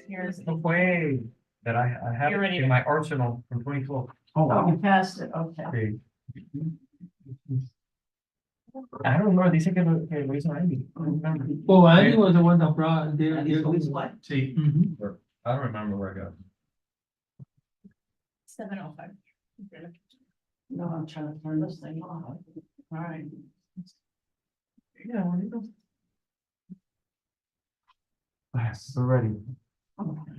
Here's No way that I have You're ready it to- in my arsenal from 2012. Oh, you passed it, okay. Okay. I don't remember, dice que lo hizo Andy. I don't remember. Oh, Andy was the one that brought Andy's the one. See, Mhm. I don't remember where I got it. 7:05. No, I'm trying to turn this thing off. All right. Yeah, when it goes. Yes, we're ready. Okay.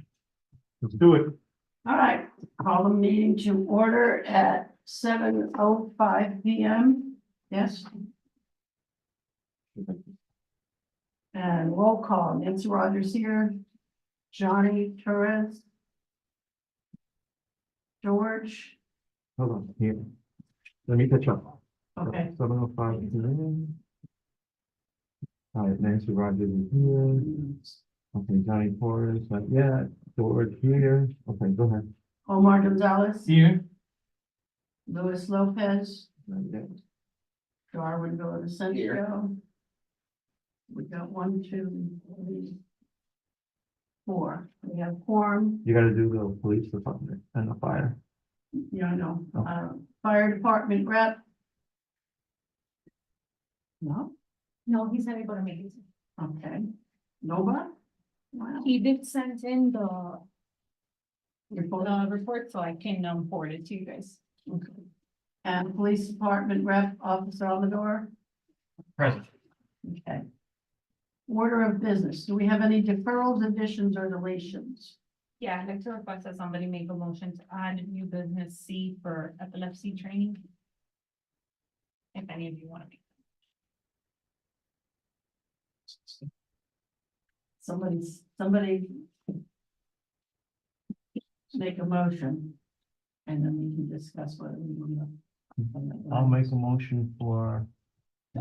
Let's do it. All right, call the meeting to order at 7:05 PM. Yes? And roll call, Nancy Rogers here, Johnny Torres, George, Hold on, here. Let me catch up. okay, 7:05. All right, Nancy Rogers is here. Okay, Johnny Torres, not yet. George here. Okay, go ahead. Omar Gonzalez, Here, Luis Lopez, Not yet. Darwin Villavicencio. We got 1, 2, 3, 4. We have quorum. You gotta do the police department and the fire. Yeah, I know. Okay. Fire department rep. No, No, he's not able to make it. okay. Nobody? Wow. He did send in the Report. report, so I can forward it to you guys. Okay. And police department rep, Officer Almador. Present. Okay. Order of business. Do we have any deferrals, additions, or deletions? Yeah, I'd like to request that somebody make a motion to add new business C for epilepsy training. If any of you want to make. Somebody make a motion. And then we can discuss whether we want to. I'll make a motion for,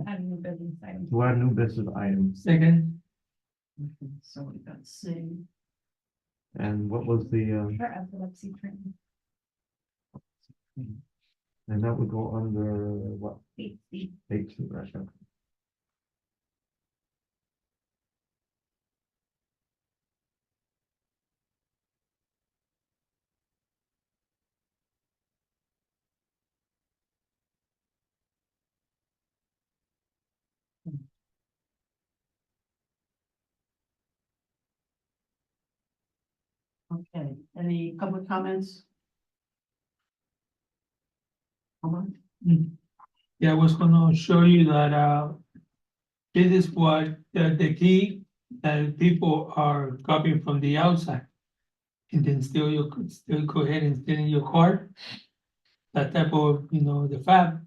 Add new business items. to add new business items. second, Okay, so we got C. And what was the, For epilepsy training. and that would go under what? HC. H, right? Okay. Okay, any public comments? Omar? yeah, I was gonna show you that, this is what, the key that people are copying from the outside. And then still, you could still go ahead and still in your card. That type of, the fab.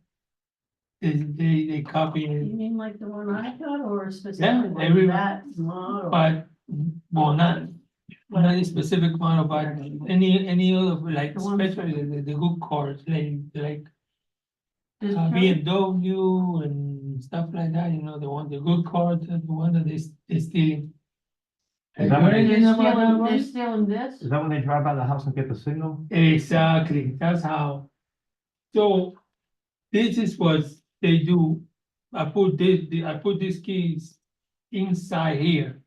They copy You it, mean like the one I got or specifically everyone. that model? but, well, not a specific one, but any other, like, The one- especially the good cars, like Does Kelly- BMW and stuff like that, the good cars, the one that they stealing. Is that You know what they- anything about that, They're Ronnie? stealing this? Is that when they drive by the house and get the signal? Exactly, that's how. So this is what they do. I put these keys inside here.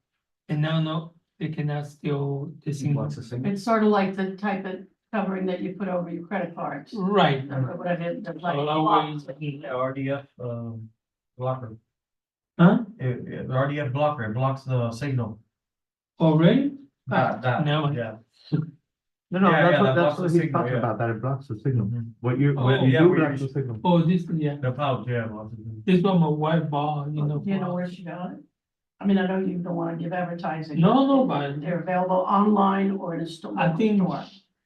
And now, no, they cannot steal the signal. What's the signal? It's sort of like the type of covering that you put over your credit cards. Right. Or whatever, the like. Well, always- RDF, blocker. Huh? The RDF blocker, it blocks the signal. Already? That, No. yeah. No, no, Yeah, yeah, that that's blocks what the he's signal, talking yeah. about, that it blocks the signal. Mhm. What you Oh, do yeah, where blocks you- the signal. Oh, this, yeah, The pouch, yeah. blocks the signal. this one my wife Do you know where she got it? I mean, I know you don't want to give advertising. No, but They're available online or in a store. I think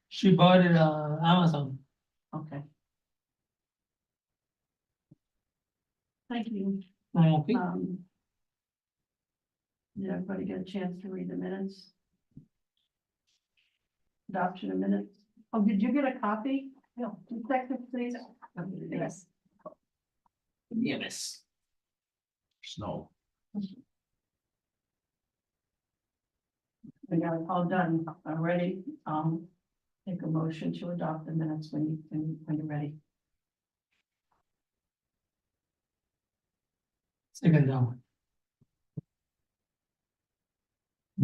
she bought it Amazon. Okay. Thank you. Okay. Did everybody get a chance to read the minutes? Adoption of minutes? Oh, did you get a copy? No. Second, please. Yes. Yes. Snow. We got it all done already. Take a motion to adopt the minutes when you're ready. Second down.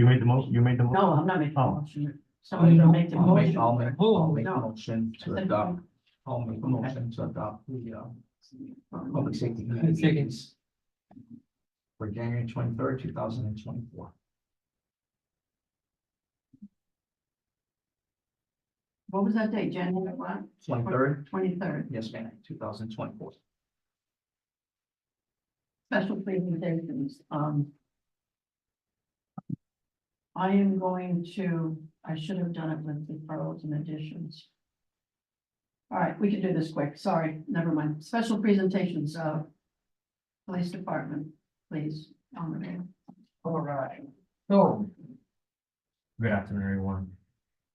You made the most, you made the most? No, I'm not making a Oh. motion. Somebody gonna make the I'll make, motion. I'll make, I'll make a No. motion I to said- adopt, I'll make a motion to adopt the, public safety committee Second. meetings for January 23rd, 2024. What was that date, January what? 23rd, 23rd, yes, ma'am, 2024. special presentations, I am going to, I should have done it with the pros and additions. All right, we can do this quick, sorry, never mind, special presentations, police department, please, on the mail. All right, so. Good afternoon, everyone.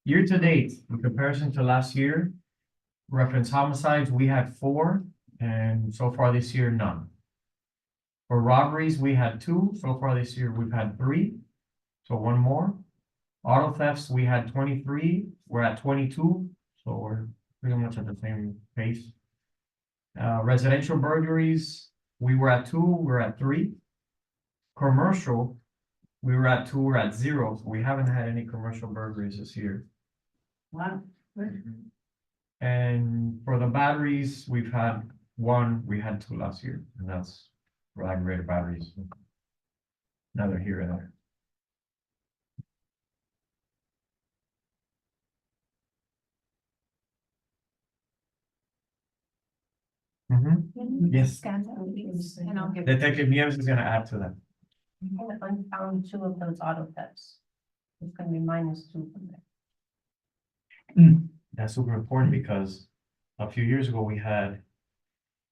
Year to date, in comparison to last year, reference homicides, we had 4, and so far this year, none. For robberies, we had 2, so far this year, we've had 3, so 1 more. Auto thefts, we had 23, we're at 22, so we're pretty much at the same pace. Residential burglaries, we were at 2, we're at 3. Commercial, we were at 2, we're at 0, so we haven't had any commercial burglaries this year. Wow, good. And for the batteries, we've had 1, we had 2 last year, and that's for aggravated batteries. Neither here or there. Yes. Scan that, please, and I'll give. Detective Nieves is gonna add to that. I found 2 of those auto thefts. It's gonna be -2 from there. That's super important because a few years ago we had,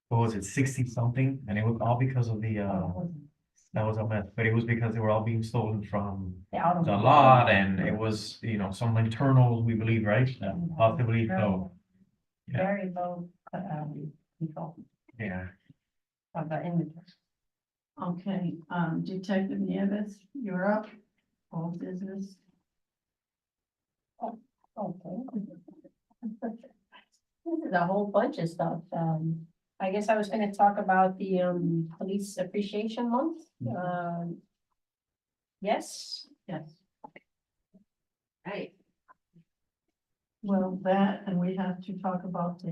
what was it, 60 something, and it was all because of the, that was a mess, but it was because they were all being stolen from The auto. the lot, and it was, you know, some internals, we believe, right? Possibly, so, yeah. Very low, control yeah. of the inventory. Okay, Detective Nieves, you're up, old business. Okay. This is a whole bunch of stuff. I guess I was gonna talk about the, Police Appreciation Month. Yes, Yes. right. Well, that, and we have to talk about the,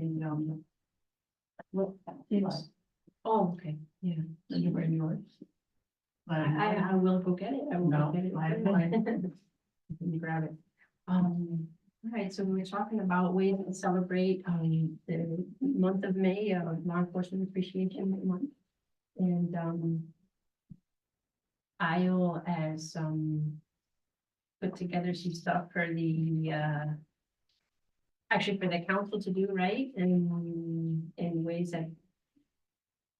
yes, Oh, okay, yeah. the new yours. I will go get it. I will No, go get it. I Let me grab it. All right, so we were talking about ways to celebrate, the month of May, Law Enforcement Appreciation Month. And, I'll as, put together some stuff for the, actually for the council to do, right? And in ways that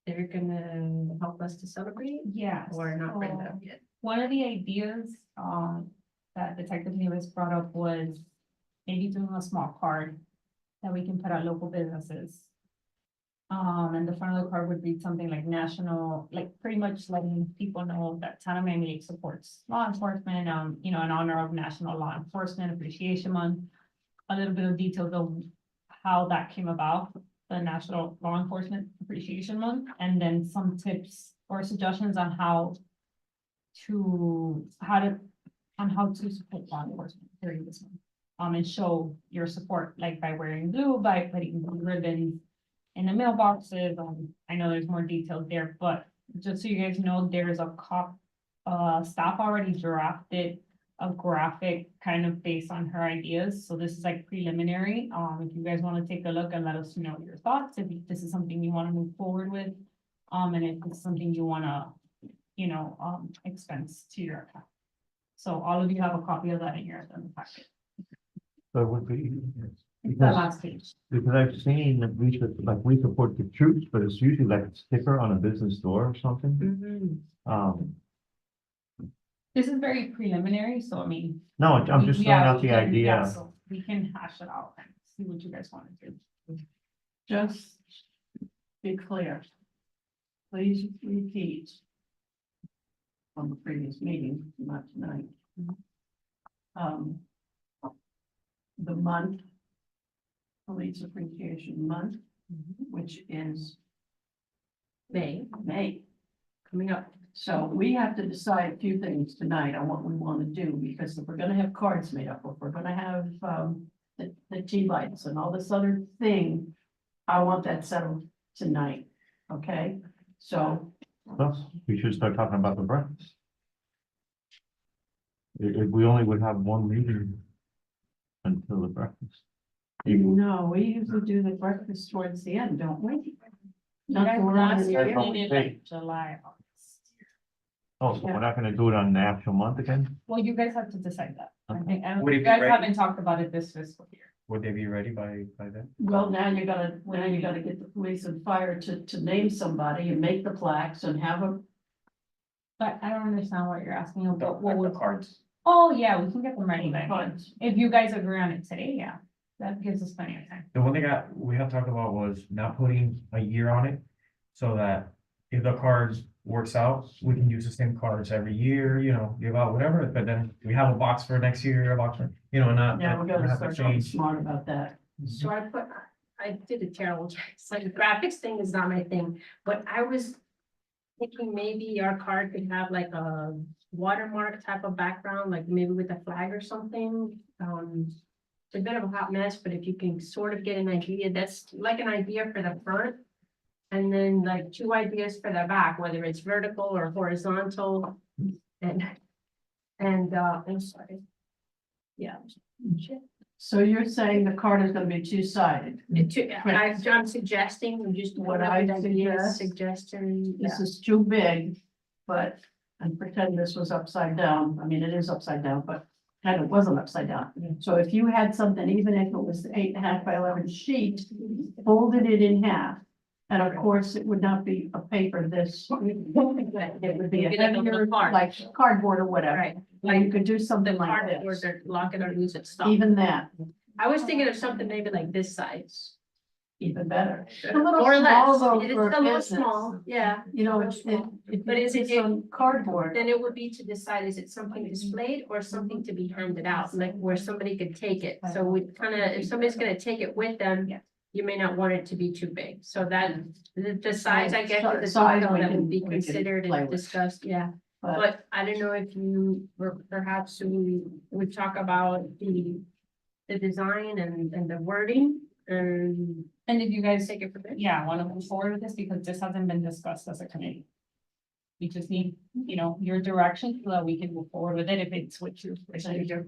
they're gonna help us to celebrate Yeah. or not bring that so- up yet. One of the ideas, that Detective Nieves brought up was maybe doing a small card that we can put at local businesses. And the front of the card would read something like national, like pretty much letting people know that Town of Miami supports law enforcement, you know, in honor of National Law Enforcement Appreciation Month. A little bit of details of how that came about, the National Law Enforcement Appreciation Month, and then some tips or suggestions on how to support law enforcement during this month. And show your support, like by wearing blue, by putting blue ribbons in the mailboxes. I know there's more details there, but just so you guys know, there's a staff already drafted a graphic kind of based on her ideas. So this is like preliminary. If you guys want to take a look and let us know your thoughts, if this is something you want to move forward with. And if it's something you want to, you know, expense to your account. So all of you have a copy of that in your packet. So it would be, It's the because, last page. because I've seen that we support the troops, but it's usually like a sticker on a business door or something. This is very preliminary, so I mean. No, I'm just we- throwing yeah, out we the can- yeah, idea. so we can hash it out and see what you guys want to do. Just be clear. Please repeat. On the previous meeting, not tonight. The month. Police Appreciation Month, which is May, May. coming up. so we have to decide a few things tonight on what we want to do, because if we're gonna have cards made up, if we're gonna have, the tea lights and all this other thing, I want that settled tonight, okay? So, Plus, we should start talking about the breakfast. If we only would have one meeting until the breakfast. no, we usually do the breakfast towards the end, don't we? You Not guys the one last in year the- April. did it like July, August. Oh, so we're not gonna do it on the actual month again? Well, you guys have to decide that. I Okay. think, and Would it you be guys ready? haven't talked about it this fiscal year. Would they be ready by then? Well, now you gotta get the police and fire to name somebody and make the plaques and have a. But I don't understand what you're asking about. What The would, cards. oh, yeah, we can get them ready by then. Funds. If you guys agree on it today, yeah, that gives us plenty of time. The one thing we have talked about was not putting a year on it, so that if the cards works out, we can use the same cards every year, give out whatever, but then we have a box for next year, a box for, not. Yeah, we're gonna have to start getting change. smart about that. So I did a terrible job. It's like the graphics thing is not my thing, but I was thinking maybe our card could have like a watermark type of background, like maybe with a flag or something. It's a bit of a hot mess, but if you can sort of get an idea, that's like an idea for the front. And then like 2 ideas for the back, whether it's vertical or horizontal. And I'm sorry. Yeah. So you're saying the card is gonna be two-sided. I'm suggesting, just What what I I ideas, suggest- suggestion, yeah. This is too big, but, and pretend this was upside down. I mean, it is upside down, but kind of wasn't upside down. So if you had something, even if it was 8.5 by 11 sheet, folded it in half. And of course, it would not be a paper this, it would be a Get it on the heavier, card. like cardboard or whatever. Right, And you could do the something like cardboard, this, or lock it or lose it, stop. even that, I was thinking of something maybe like this size. even better. A little Or small less, though it is for a little business. small, yeah. You know, But is it- on cardboard? Then it would be to decide, is it something displayed or something to be handed out, like where somebody could take it? So we kind of, if somebody's gonna take it with them, Yeah. you may not want it to be too big. So that, the size, I guess, is the Size detail we that can- would be we can considered play and with. discussed, yeah. But But I don't know if you, or perhaps we would talk about the design and the wording and And if you guys, take it from there. yeah, want to move forward with this, because this hasn't been discussed as a committee. We just need, your direction so that we can move forward with it if it's what you wish to do.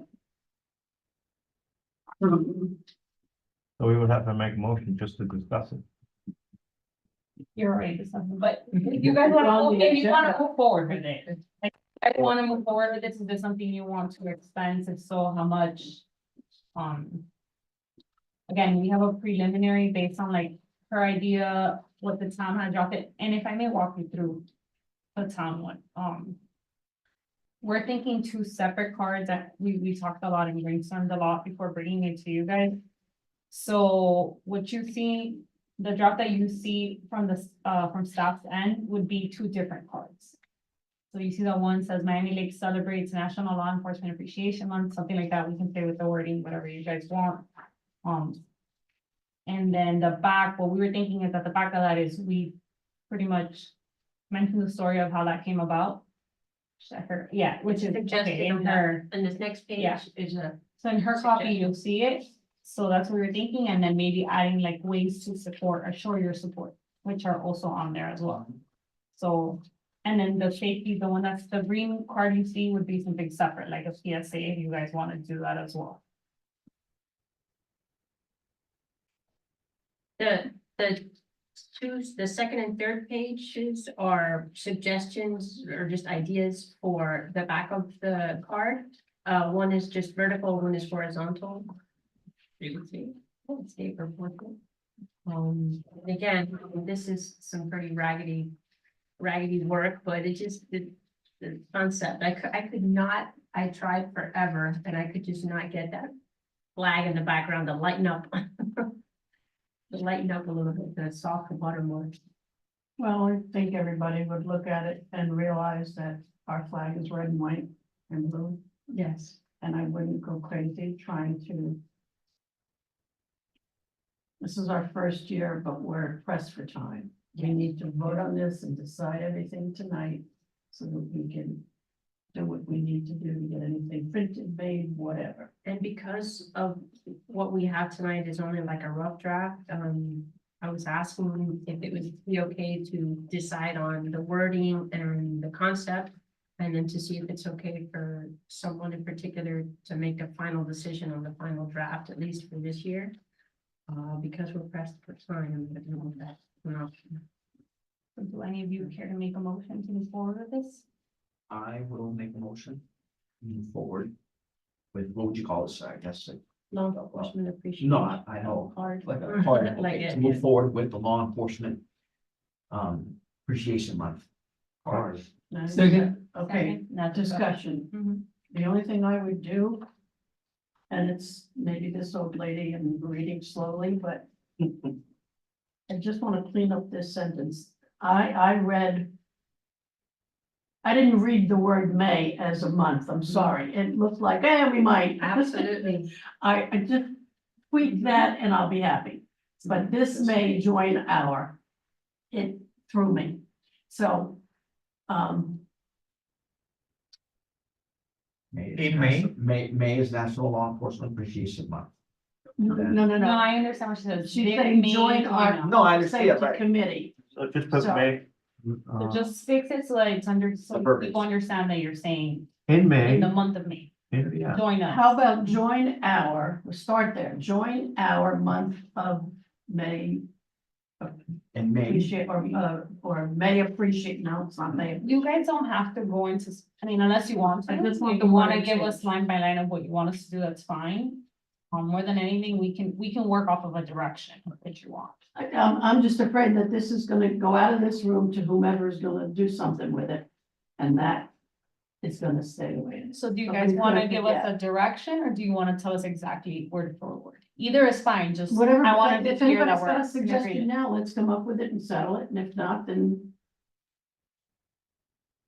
So we would have to make a motion just to discuss it. You're already discussing, but if you guys want to, if you want to move forward with it. Like, I want to move forward with this, is this something you want to expense, if so, how much? Again, we have a preliminary based on like her idea, what the town had dropped it, and if I may walk you through the town one, we're thinking 2 separate cards that we talked a lot and brainstormed a lot before bringing it to you guys. So what you see, the drop that you see from from staff's end would be 2 different cards. So you see that one says Miami Lakes celebrates National Law Enforcement Appreciation Month, something like that. We can play with the wording, whatever you guys want. And then the back, what we were thinking is that the back of that is we pretty much mentioned the story of how that came about. Yeah, which is Suggested okay, in on that. her, And this next page Yeah. is a, so in her copy, you'll see it. So that's what we were thinking, and then maybe adding like ways to support or show your support, which are also on there as well. So, and then the safety, the one that's the green card you see would be something separate, like a PSA, if you guys want to do that as well. the second and third pages are suggestions or just ideas for the back of the card. One is just vertical, one is horizontal. You can see, it's paper portrait. And again, this is some pretty raggedy work, but it just, the concept, I could not, I tried forever and I could just not get that flag in the background to lighten up. To lighten up a little bit, the soft watermark. Well, I think everybody would look at it and realize that our flag is red and white and blue, Yes. and I wouldn't go crazy trying to. This is our first year, but we're pressed for time. We need to vote on this and decide everything tonight so that we can do what we need to do to get anything printed, made, whatever. And because of what we have tonight is only like a rough draft, I was asking if it would be okay to decide on the wording and the concept. And then to see if it's okay for someone in particular to make a final decision on the final draft, at least for this year. Because we're pressed for time, I don't know if that's an option. Do any of you care to make a motion to move forward with this? I will make a motion, move forward with, what would you call this, I guess, like, Law enforcement appreciation. no, I know, Card. like a card, Like okay, it, to move yeah. forward with the law enforcement appreciation month. Card. Second. Okay, now discussion. Mhm. The only thing I would do, and it's maybe this old lady and reading slowly, but I just want to clean up this sentence. I didn't read the word May as a month, I'm sorry. It looked like, we might. Absolutely. I just tweak that and I'll be happy. But this may join our, it threw me. So, In May? May is National Law Enforcement Appreciation Month. no, No, I understand what she said. She's They saying may join our- us. No, I understand, Safety right. committee. So just put So- May. So just fix it so that it's under, so verbiage. people understand that you're saying In May, in the month of May, yeah, join us. How about join our, we'll start there, join our month of May, In May, appreciate, or May appreciate, no, it's not May. You guys don't have to go into, I mean, unless you want to, I just want if the you wanna wording give us changed. line by line of what you want us to do, that's fine. More than anything, we can work off of a direction that you want. I'm just afraid that this is gonna go out of this room to whomever is gonna do something with it, and that is gonna stay the way it is. So do you Okay, guys wanna good, give yeah. us a direction, or do you wanna tell us exactly word for word? Either is fine, just, Whatever, I wanna be if clear that anybody's we're. got a in suggestion agreement. now, let's come up with it and settle it, and if not, then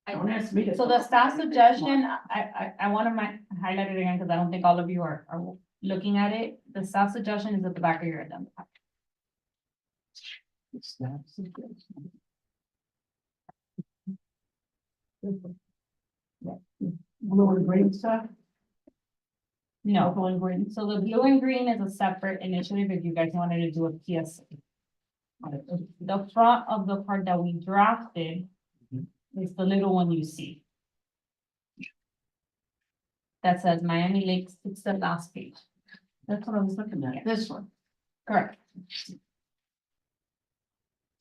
don't ask me to. So the staff suggestion, I wanna highlight it again, because I don't think all of you are looking at it. The staff suggestion is at the back of your agenda. Blue and green stuff? No, Purple and green? so the blue and green is a separate initiative if you guys wanted to do a PSC. The front of the part that we drafted is the little one you see. That says Miami Lakes, it's the last page. That's what I was looking at, this one. Correct.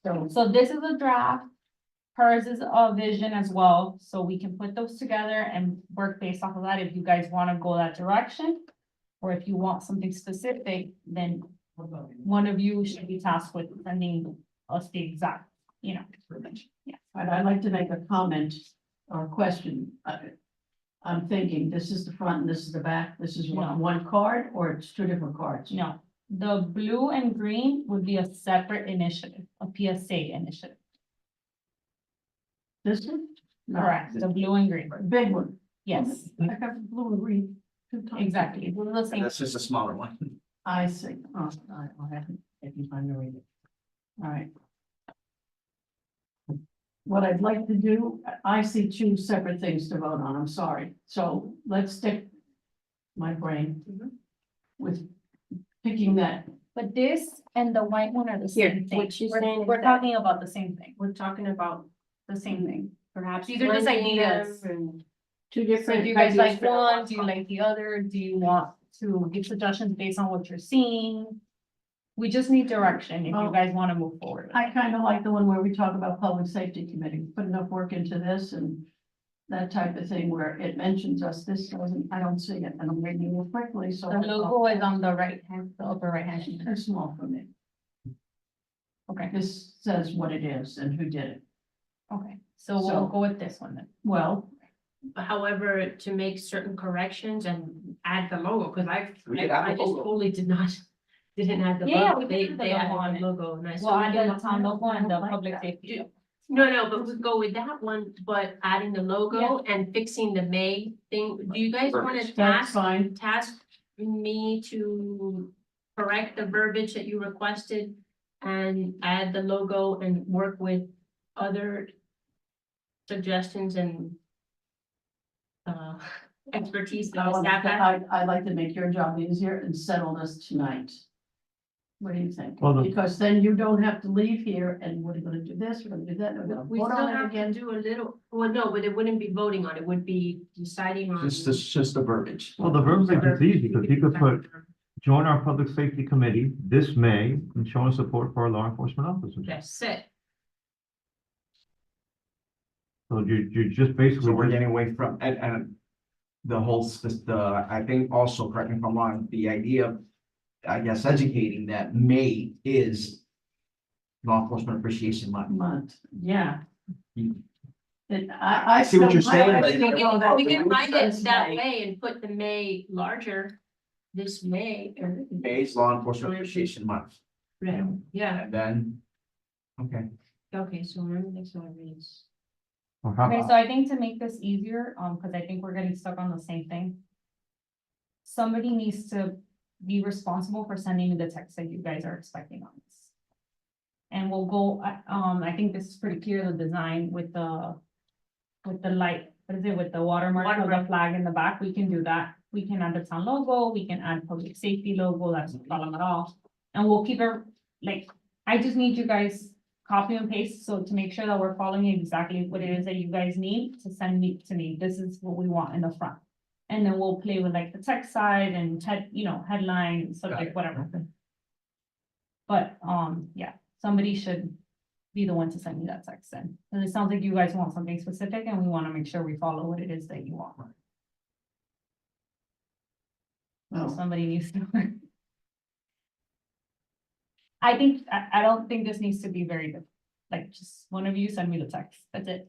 So, So this is a draft. Hers is a vision as well, so we can put those together and work based off of that if you guys wanna go that direction. Or if you want something specific, then one of you should be tasked with sending us the exact, yeah. I'd like to make a comment or question. I'm thinking, this is the front and this is the back, this is No. one card, or it's two different cards? No, the blue and green would be a separate initiative, a PSA initiative, This one? No. correct, the blue and green, Big one. yes, I got the blue and green two times. exactly, those are the same. that's just a smaller one. I see. Oh, I'll have it, if you find to read it. All right. What I'd like to do, I see two separate things to vote on, I'm sorry. So let's stick my brain with picking that. But this and the white one are the Here, same thing. what she's We're- saying is We're that- talking about the same thing, We're talking about the same thing. perhaps. These are just blending them ideas. and- Two So different. do you guys ideas like for one, do you like the other, do you want to give suggestions based on what you're seeing? We just need direction if you Well, guys wanna move forward. I kind of like the one where we talk about public safety committee, put enough work into this and that type of thing where it mentions us, this doesn't, I don't see it, and I'm reading it quickly, so. The logo is on the right hand, the upper right hand. It's small for me. Okay, This says what it is and who did it. okay, so So- we'll go with this one then. Well, However, to make certain corrections and add the logo, because We could add I the just logo. totally didn't add the Yeah, logo. we can They, add the they logo added on the it. logo. And I Well, said, I "Yeah, the town logo and the I like public that. safety. no, but we'll go with that one, but adding the logo and fixing the May thing. Do you guys want to that's task, fine. task me to correct the verbiage that you requested and add the logo and work with other suggestions and expertise that I the want- staff has. I'd like to make your job easier and settle this tonight. What do you think? Well, the- Because then you don't have to leave here and we're gonna do this, we're gonna do that, we're gonna We vote still on it have to again. do a little, well, no, but it wouldn't be voting on, it would be deciding on. Just the verbiage. Well, the verbiage is easy, because you could put, join our public safety committee this May and showing support for our law enforcement officers. That's it. So you're just basically. So we're getting away from, and the whole, I think also, correct me if I'm wrong, the idea of, I guess, educating that May is Law Enforcement Appreciation Month. Month, yeah. You- And I see what you're saying, but- We can write it Says that May. way and put the May larger, this May, or, May's Law Enforcement Appreciation Month, yeah, and then, okay. okay, so remember next one reads. Or how Okay, about- so I think to make this easier, because I think we're getting stuck on the same thing. Somebody needs to be responsible for sending me the text that you guys are expecting on this. And we'll go, I think this is pretty clear, the design with the light, what is it, with the watermark of the Watermark. flag in the back, we can do that. We can add the town logo, we can add public safety logo, that's no problem at all. And we'll keep it, like, I just need you guys copy and paste, so to make sure that we're following exactly what it is that you guys need to send me to me, this is what we want in the front. And then we'll play with like the text side and headline, subject, whatever. But, yeah, somebody should be the one to send me that text then. And it sounds like you guys want something specific and we want to make sure we follow what it is that you want. So Oh. somebody needs to. I don't think this needs to be very good. Like, just one of you send me the text, that's it.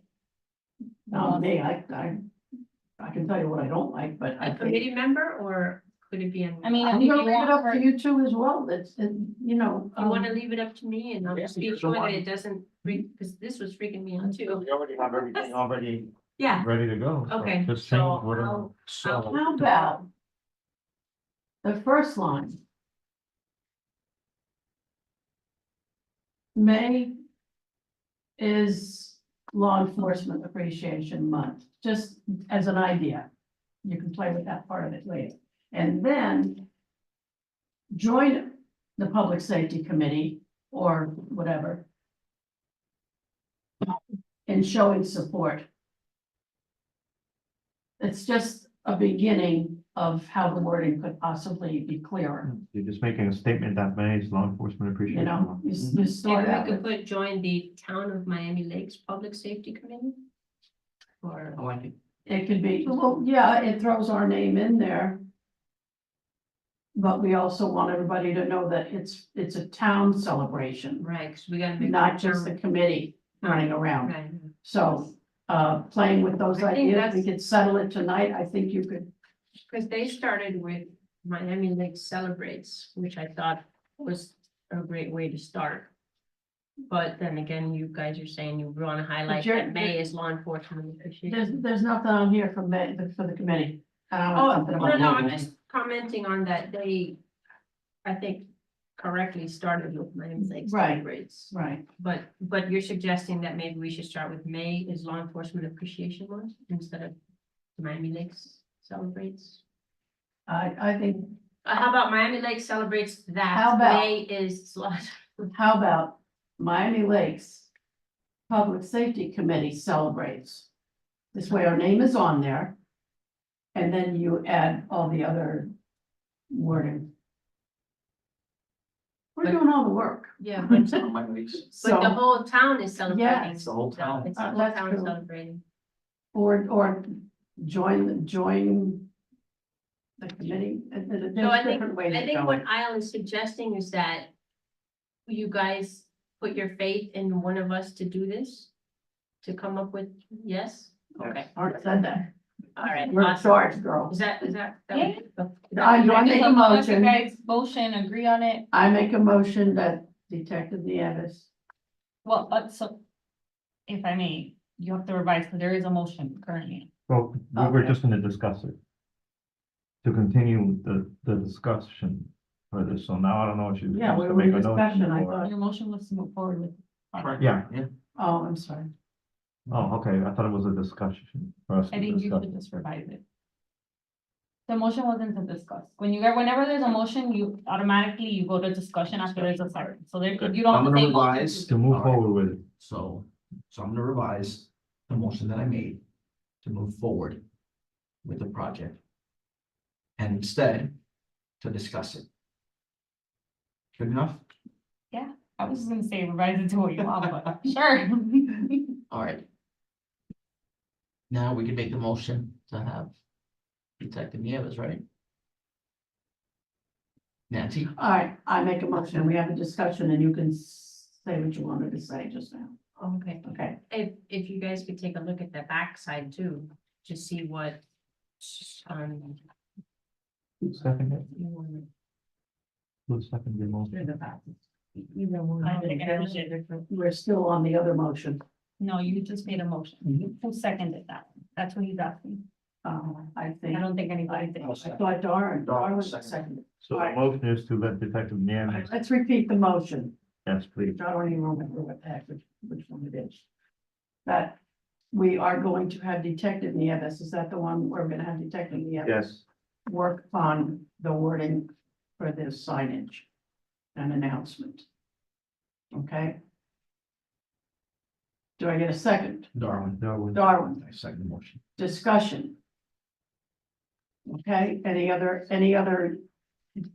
Not me, I can tell you what I don't like, but I A think. committee member, or could it be an? I mean, I'm if you gonna leave it want up her- to you two as well, that's, you know. You wanna leave it up to me and I'll Yeah, just be you're the sure that one. it doesn't freak, because this was freaking me out too. We already have everything already Yeah, ready to go. so okay, Just so change whatever. I'll, So, How about the first line? May is Law Enforcement Appreciation Month, just as an idea. You can play with that part of it later. And then join the Public Safety Committee or whatever in showing support. It's just a beginning of how the wording could possibly be clearer. You're just making a statement that May is Law Enforcement You Appreciation know, Month. you start maybe we out could with, put, join the Town of Miami Lakes Public Safety Committee? Or, I like it. it could be, well, yeah, it throws our name in there. But we also want everybody to know that it's a town celebration, right, because we gotta make. not just the committee running around. Right. So, playing with those I think ideas, we that's- could settle it tonight. I think you could, Because they started with Miami Lakes Celebrates, which I thought was a great way to start. But then again, you guys are saying you want to highlight you're- that May is law enforcement appreciation. there's nothing on here for the committee. I don't Oh, know something no, about no, I'm that. just commenting on that they, I think, correctly started with Miami Lakes Right. Celebrates. Right, But you're suggesting that maybe we should start with May is Law Enforcement Appreciation Month instead of Miami Lakes Celebrates? I think, How about Miami Lakes celebrates How that, about- May is how about Miami Lakes Public Safety Committee celebrates? This way our name is on there. And then you add all the other wording. We're But- doing all the work. Yeah, but On my lease. but the So, whole town is celebrating. Yes. It's the whole town. It's the whole That's town true. celebrating. or join the committee. There's So I think, different ways I of think going. what Isle is suggesting is that you guys put your faith in one of us to do this? To come up with, yes? Okay, Art said that. all right. We're in awesome. charge, girl. Is that? Yeah. I make a So unless you motion. guys motion, agree on it, I make a motion that Detective Nieves. well, so. If I may, you have to revise, because there is a motion currently. Well, we were Okay. just gonna discuss it. To continue the discussion for this, so now I don't know if you. Yeah, we to were in make a note discussion, I or- thought. Your motion was to move forward with. Yeah, Oh, I'm sorry. Oh, okay, I thought it was a discussion for us I to think you discuss. could just revise it. The motion wasn't to discuss. Whenever there's a motion, you automatically, you go to discussion after there's a second. So there, you don't. I'm have to gonna say motion revise. To move All right. forward with it. So I'm gonna revise the motion that I made to move forward with the project. And instead, to discuss it. Good enough? I was just gonna say revise it to what you want, but sure. All right. Now we can make the motion to have Detective Nieves, right? Nancy? All right, I make a motion, we have a discussion and you can say what you wanted to say just now, Okay, okay? if you guys could take a look at the backside too, to see what. Second it, You want who seconded the motion? either one. I don't think I did. We're still on the other motion. No, you just made a motion. Who seconded that? That's what he's asking. I think, I don't think anybody did. I thought Darren was Second. seconded. So the motion is to let Detective Nieves, Let's repeat the motion. yes, please. I don't even remember what the heck, which one it is. That we are going to have Detective Nieves, is that the one we're gonna have Detective Nieves? Yes, Work on the wording for this signage and announcement. Okay? Do I get a second? Darwin. Darwin, I second the motion. discussion. Okay, any other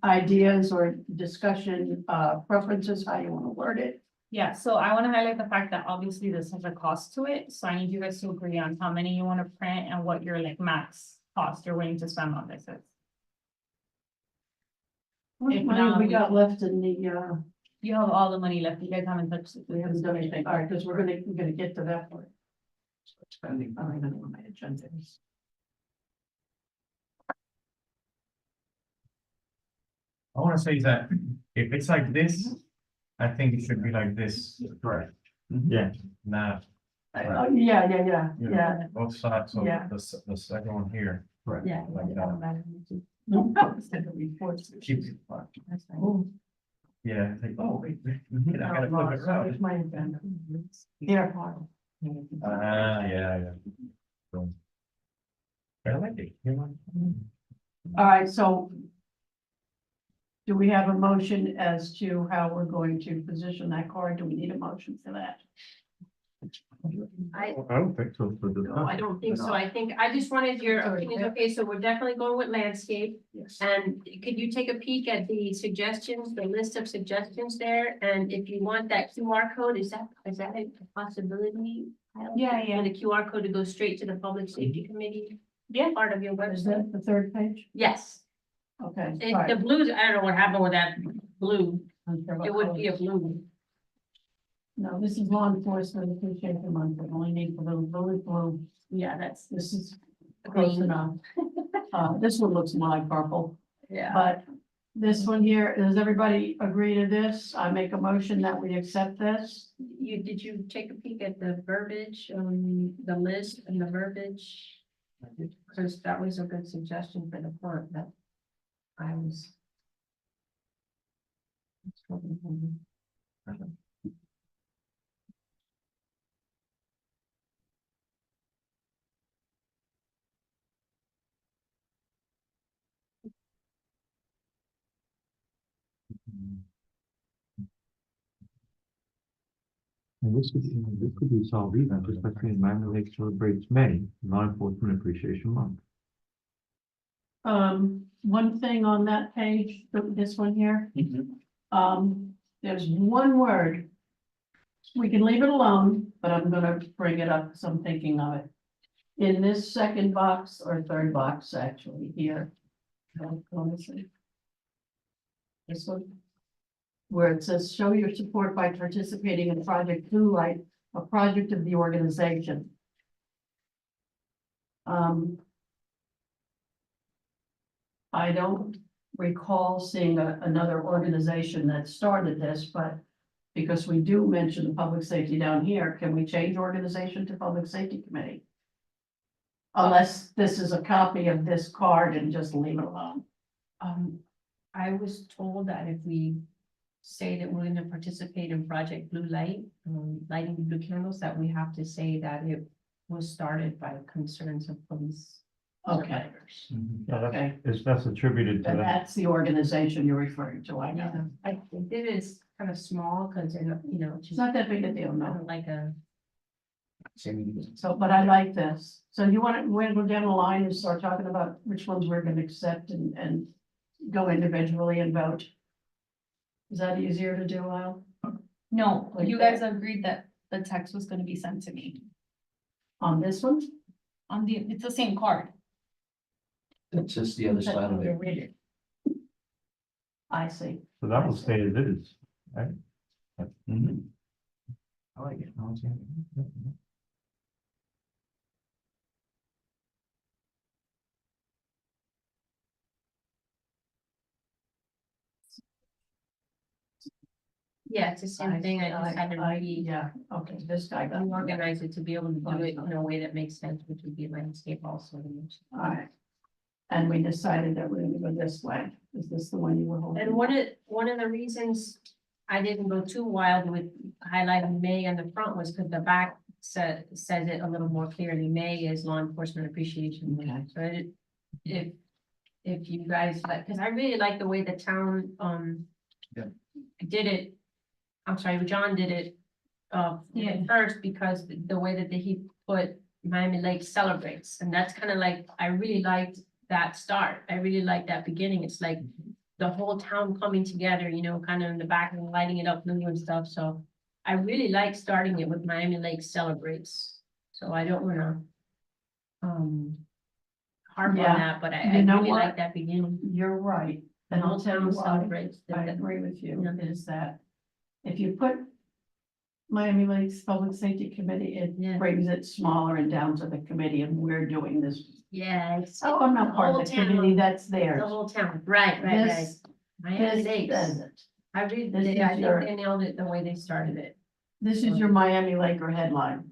ideas or discussion, preferences, how you wanna word it? Yeah, so I wanna highlight the fact that obviously this has a cost to it, so I need you guys to agree on how many you wanna print and what your like max cost you're willing to spend on this is. How much If money not, we we- got left in the, You have all the money left, you guys haven't touched it. we haven't done anything, all right, because we're gonna get to that part. Spending. I don't even know what my agenda is. I wanna say that if it's like this, I think it should be like this, Correct. yeah, not Oh, yeah, you know, yeah. both sides of Yeah. the second one here. Correct. Yeah. Like that. Send the reports. Keep it fun. That's fine. Oh, Yeah, it's like, oh, wait, I gotta flip it Here's around. my agenda. Here, Harlan. Yeah. So, I like it, you know? All right, so do we have a motion as to how we're going to position that card? Do we need a motion for that? I, I don't think so for the. no, I don't think so. I think, I just wanted your opinion. Okay, so we're definitely going with landscape. Yes. And could you take a peek at the suggestions, the list of suggestions there? And if you want that QR code, is that a possibility? Yeah. For the QR code to go straight to the Public Safety Committee? Yeah. Part of your Is website? that the third page? Yes. Okay. If all the right. blues, I don't know what happened with that blue. I'm sure what It would be a colors. blue. No, this is law enforcement appreciation month. We only need for the blue. Yeah, that's, This is close Green. enough. This one looks more like purple, yeah. but this one here, does everybody agree to this? I make a motion that we accept this. Did you take a peek at the verbiage, the list and the verbiage? Because that was a good suggestion for the court that I was. And this could be solved even just by saying Miami Lake celebrates May, Law Enforcement Appreciation Month. One thing on that page, this one here, Mhm. there's one word. We can leave it alone, but I'm gonna bring it up because I'm thinking of it. In this second box or third box, actually, here. Let me see. This one. Where it says, show your support by participating in Project Blue Light, a project of the organization. I don't recall seeing another organization that started this, but because we do mention public safety down here, can we change organization to Public Safety Committee? Unless this is a copy of this card and just leave it alone. I was told that if we say that we're gonna participate in Project Blue Light, lighting blue candles, that we have to say that it was started by concerns of police. Okay. survivors. Yeah, Okay. that's attributed to And that. that's the organization you're referring to, I know. Yeah, I did it as kind of small, because they're, It's just not that big a deal, kind no. of like a, So, but I like this. So you want to, we're gonna go down the line and start talking about which ones we're gonna accept and go individually and vote. Is that easier to do, Al? No, Like you that. guys agreed that the text was gonna be sent to me On this one? on it's the same card. It's just the other side of it. Read it. I see. So that will stay as is, right? Mhm. I like it. I like it. yeah, it's the same thing, I just had to Yeah, okay, this guy got. reorganize it to be able to do it in a way that makes sense, which would be landscape also. All right. And we decided that we're gonna go this way. Is this the one you were holding? And one of the reasons I didn't go too wild with highlighting May on the front was because the back says it a little more clearly. May is Law Enforcement Appreciation Week. Okay. So if you guys like, because I really like the way the town, Yeah. did it. I'm sorry, John did it, Yeah. first, because the way that he put Miami Lake celebrates, and that's kind of like, I really liked that start. I really like that beginning. It's like the whole town coming together, kind of in the back and lighting it up blue and stuff. So I really like starting it with Miami Lake celebrates. So I don't wanna harp on Yeah. that, but I You know really what? like that beginning. You're right. The And whole I'll tell you town why. celebrates. I the- agree with you, Yeah. is that if you put Miami Lakes Public Safety Committee, it Yeah. brings it smaller and down to the committee, and we're doing this. Yeah, it's Oh, I'm not part of the whole town. committee, that's the theirs. whole town, right. This, Miami this Lakes. doesn't. I really, this is I think your- they nailed it the way they started it. This is your Miami Laker headline.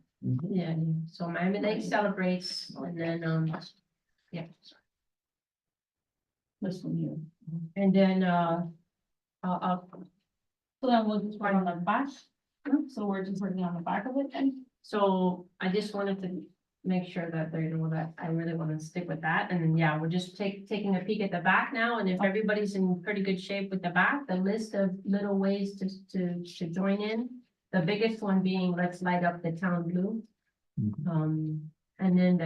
Yeah, so Miami Lake celebrates, and then, yeah. This one here. And then, So then we'll just write on the back. So we're just working on the back of it then. so I just wanted to make sure that they know that I really want to stick with that. And then, yeah, we're just taking a peek at the back now. And if everybody's in pretty good shape with the back, the list of little ways to join in. The biggest one being, let's light up the town blue. And then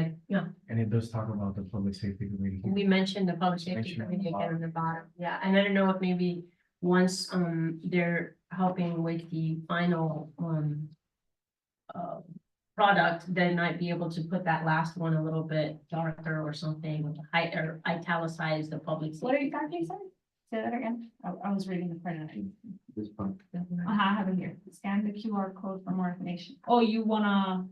And it does talk about the public safety committee. here. we mentioned the public safety Mentioned at the committee again bottom. on the bottom, yeah, and I don't know if maybe once, they're helping with the final, product, they might be able to put that last one a little bit darker or something, or italicize the public. What are you talking, sorry? Say that again. I was reading the print. This part. I have it here. Scan the QR code for more information. Oh, you wanna,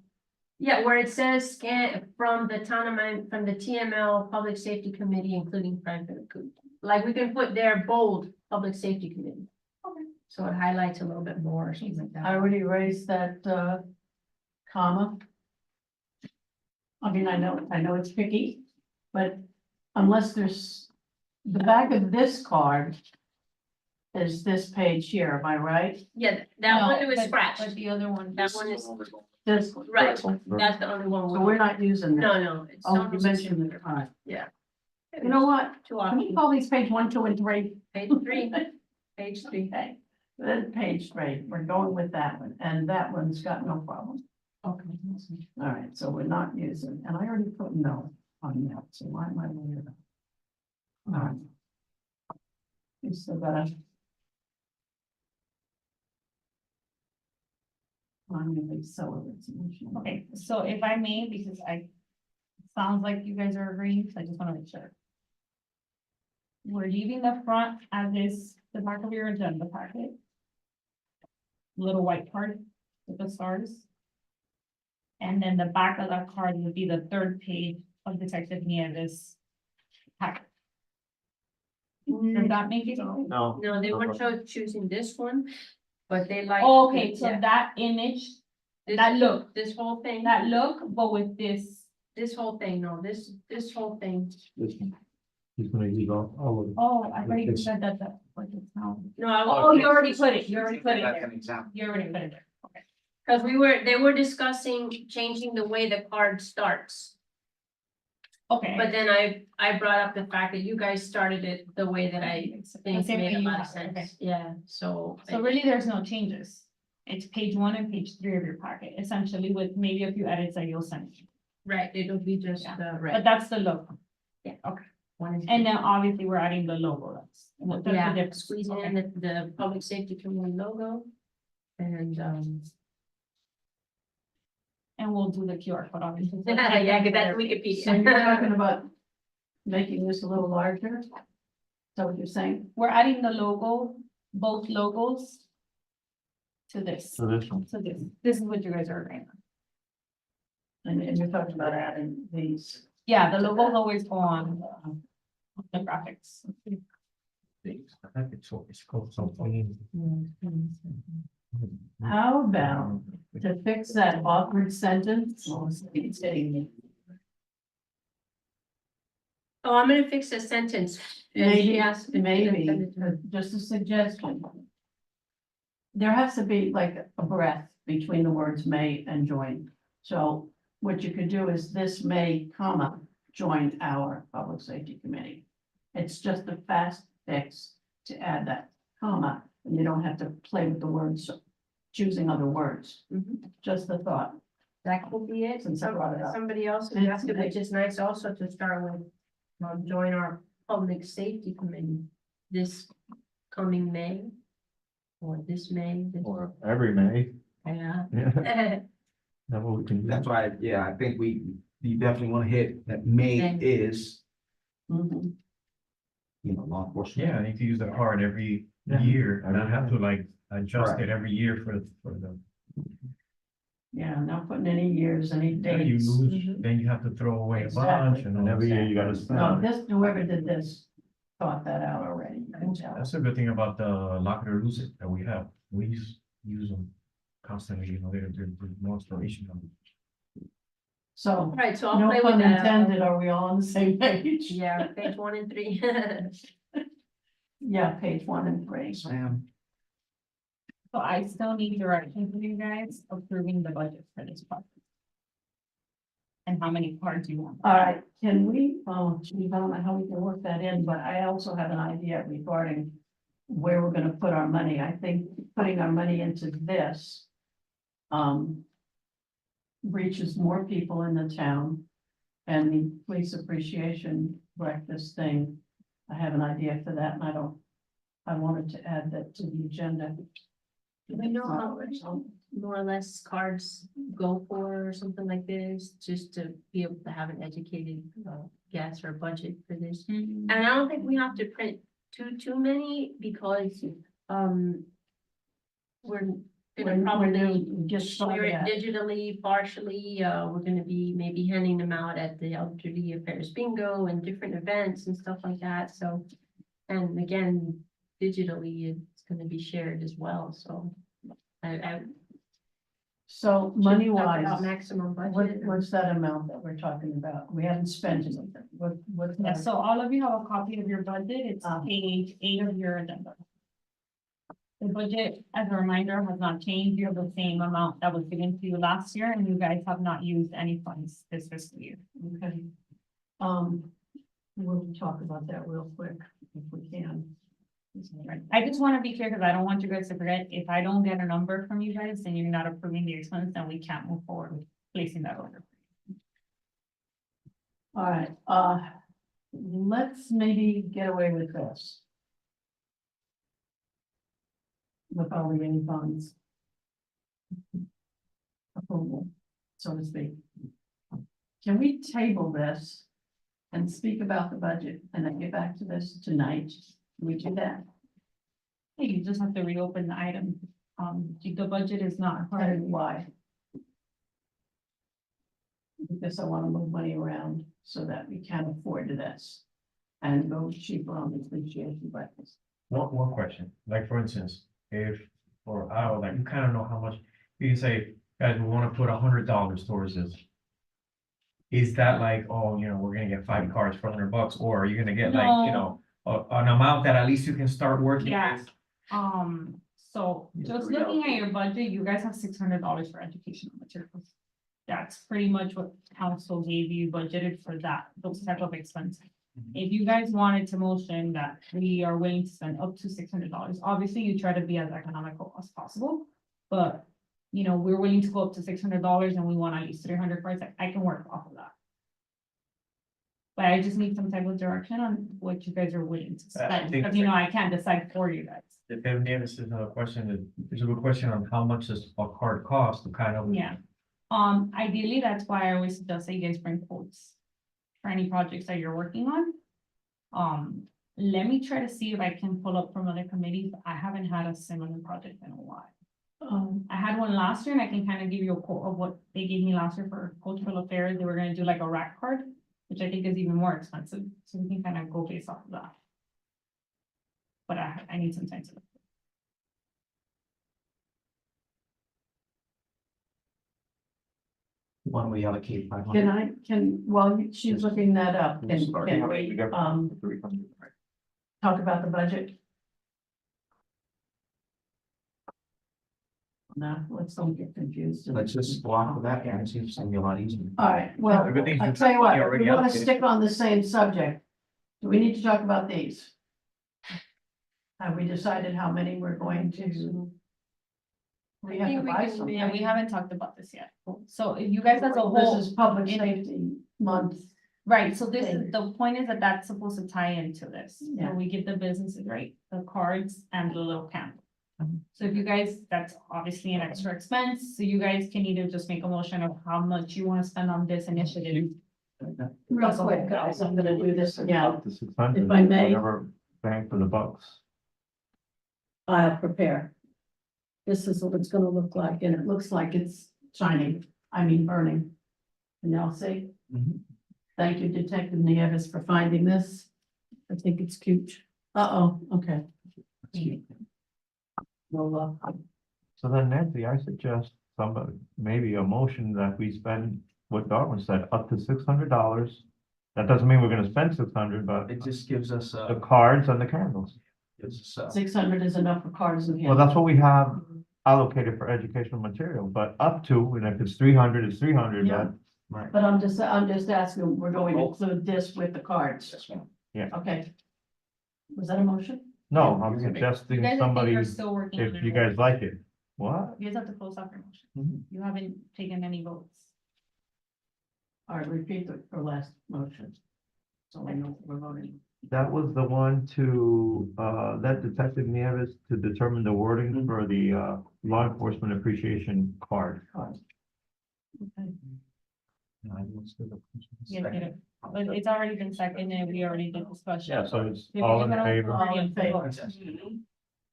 Yeah, where it says scan from the town of from the TML Public Safety Committee, including private group. Like we can put there bold, Public Safety Committee. Okay. So it highlights a little bit more or something like that. I already raised that, comma. I mean, I know it's picky, but unless there's, the back of this card is this page here, am I right? Yeah, that No, one was but scratched. the other one. That one is, This. right, that's the only one. So we're not using that. No, it's. Oh, you mentioned it, all right. Yeah. You know what? Too Can we often. call these page 1, 2, and 3? Page three, page three. Okay, then page 3, we're going with that one, and that one's got no problem. Okay. All right, so we're not using, and I already put no on that, so why am I worried about? All right. You still gotta. I'm gonna be celebrates. Okay, so if I may, because sounds like you guys are agreeing, so I just wanna make sure. We're leaving the front as is, the back of your agenda packet. Little white part with the stars. And then the back of that card would be the third page of Detective Nieves' packet. Does that make it? No. No, they were choosing this one, but they like. Okay, so yeah, that image, this- that look, This whole thing, that look, but with this, this whole thing, no, this whole thing, This one. He's gonna use all of it. Oh, I thought you It's- said that, like it's now. No, I Oh, you already put it, you already put it That's there. an example. You already put it there. Okay. because they were discussing changing the way the card starts. Okay. But then I brought up the fact that you guys started it the way that I think same way made a you lot of have it, okay. sense, yeah, so. So really, there's no changes. It's page 1 and page 3 of your packet, essentially with maybe a few edits that you'll send. Right, it'll be just, Yeah. the But right. that's the logo. One is- And then obviously we're adding the logo. That's the Yeah, difference. squeezing Okay. in the public safety committee logo. And, And we'll do the QR code obviously. So yeah, cause that's So you're Wikipedia. talking about making this a little larger? Is that what you're saying? We're adding the logo, both logos. To this, So this one. so this is what you guys are agreeing on. And you're talking about adding these. Yeah, the logos always go on the graphics. I think it's called something. How about to fix that awkward sentence? It's getting Oh, I'm gonna fix a sentence. And she maybe, asked if you can maybe, send it to her. just a suggestion. There has to be like a breath between the words may and join. So what you could do is this may, comma, join our public safety committee. It's just a fast fix to add that comma, and you don't have to play with the words, choosing other words, Mhm. just the thought. That could be it. Since I brought it up. Somebody else And it's suggested, which is nice also to start with, join our public safety committee this coming May. Or this May. Or every May. Yeah. Yeah, that's what we can do. That's why, yeah, I think you definitely want to hit that May And- is, Mhm. law enforcement. Yeah, I need to use the card every Yeah. year, and I have to like adjust Right. it every year for the. Yeah, not putting any years, any Then you dates. lose, then you have to throw away a bunch Exactly. and And all every that. year you gotta No, spend. this, whoever did this thought that out already. You can tell. That's a good thing about the lock it or lose it that we have. We use them constantly, they're more inspiration. So, Right, so I'll no play with pun that. intended, are we all on the same page? Yeah, page 1 and 3. Yeah, page 1 and 3. Sam, So I still need direction from you guys approving the budget for this project. And how many cards you want. All right, can we, geez, I don't know how we can work that in, but I also have an idea regarding where we're gonna put our money. I think putting our money into this reaches more people in the town. And the police appreciation breakfast thing, I have an idea for that, and I wanted to add that to the agenda. Do we know how much more or less cards go for or something like this, just to be able to have an educated guess or budget for this? And I don't think we have to print too many because we're gonna When probably you get share started it at, digitally, partially. We're gonna be maybe handing them out at the Elderly Affairs Bingo and different events and stuff like that, so. And again, digitally, it's gonna be shared as well, so. I so should money talk wise, about maximum budget. what's that amount that we're talking about? We haven't spent anything. What's Yeah, that? so all of you have a copy of your budget. It's Ah. page 8 of your agenda. The budget, as a reminder, has not changed. You have the same amount that was given to you last year, and you guys have not used any funds this fiscal year. Okay. We'll talk about that real quick if we can. Right. I just want to be clear because I don't want you guys to forget, if I don't get a number from you guys, then you're not approving the expense, then we can't move forward with placing that order. All right, let's maybe get away with this. With all the any funds. Approval, so to speak. Can we table this and speak about the budget and then get back to this tonight? Can we do that? Hey, you just have to reopen the item. The budget is not Tell hard. you why. Because I want to move money around so that we can afford this and go cheaper on the appreciation breakfast. One question, like for instance, if, or I would like, you kind of know how much, you can say, guys, we want to put $100 towards this. is that like, oh, we're gonna get 5 cards for $100, or are you gonna get like, an amount that at least you can start working Yeah. with? So just looking at your budget, you guys have $600 for educational materials. That's pretty much what council gave you budgeted for that, those type of expenses. If you guys wanted to motion that we are willing to spend up to $600, obviously you try to be as economical as possible. But, we're willing to go up to $600 and we want at least 300 cards, I can work off of that. But I just need some type of direction on what you guys are willing to spend, think- because I can't decide for you guys. If this is another question, there's a good question on how much does a card cost to kind of. Yeah. Ideally, that's why I always suggest that you guys bring quotes for any projects that you're working on. Let me try to see if I can pull up from other committees. I haven't had a similar project in a while. I had one last year and I can kind of give you a quote of what they gave me last year for cultural affairs. They were gonna do like a rack card, which I think is even more expensive, so we can kind of go based off of that. But I need some time to look. Why don't we allocate 500? while she's looking that up, can we, 300. talk about the budget? No, let's don't get confused. Let's just go off of that, and it seems to be a lot easier. All right, well, The good thing is I'll you tell you what, if already we want to allocated. stick on the same subject, do we need to talk about these? Have we decided how many we're going to? We have to think we buy can some. Yeah, we haven't talked about this yet. So if you guys as a This whole, is public safety month. right, so this is, the point is that that's supposed to tie into this. So Yeah. we give the businesses, right, the cards and the little candle. Mm-hmm. So if you guys, that's obviously an extra expense, so you guys can either just make a motion of how much you wanna spend on this initiative. Real quick, guys, I'm gonna do this again. Up to 600. If I may. Whatever bang for the bucks. I'll prepare. This is what it's gonna look like, and it looks like it's shining, burning. And y'all see? Mhm. Thank you, Detective Nieves, for finding this. I think it's cute. Okay. Well, So then Nancy, I suggest somebody, maybe a motion that we spend what Darwin said, up to $600. That doesn't mean we're gonna spend 600, but It just gives us the cards and the candles. 600 is enough for cards and. Well, that's what we have allocated for educational material, but up to, and if it's 300, it's 300, Yeah. but Right. But I'm just asking, we're going to include this with the cards. Yes, ma'am. Okay. Was that a motion? no, I'm You suggesting guys, I think somebody, you're still working on if it. you guys like it. What? You guys have to close off your motion. Mhm. You haven't taken any votes. All right, repeat the last motion. So I know what we're voting. That was the one to, let Detective Nieves to determine the wording for the, law enforcement appreciation card. Okay. Yes, get it. But it's already been seconded, we already did discussion. Yeah, so it's If all in you don't- favor. All in favor? Yes.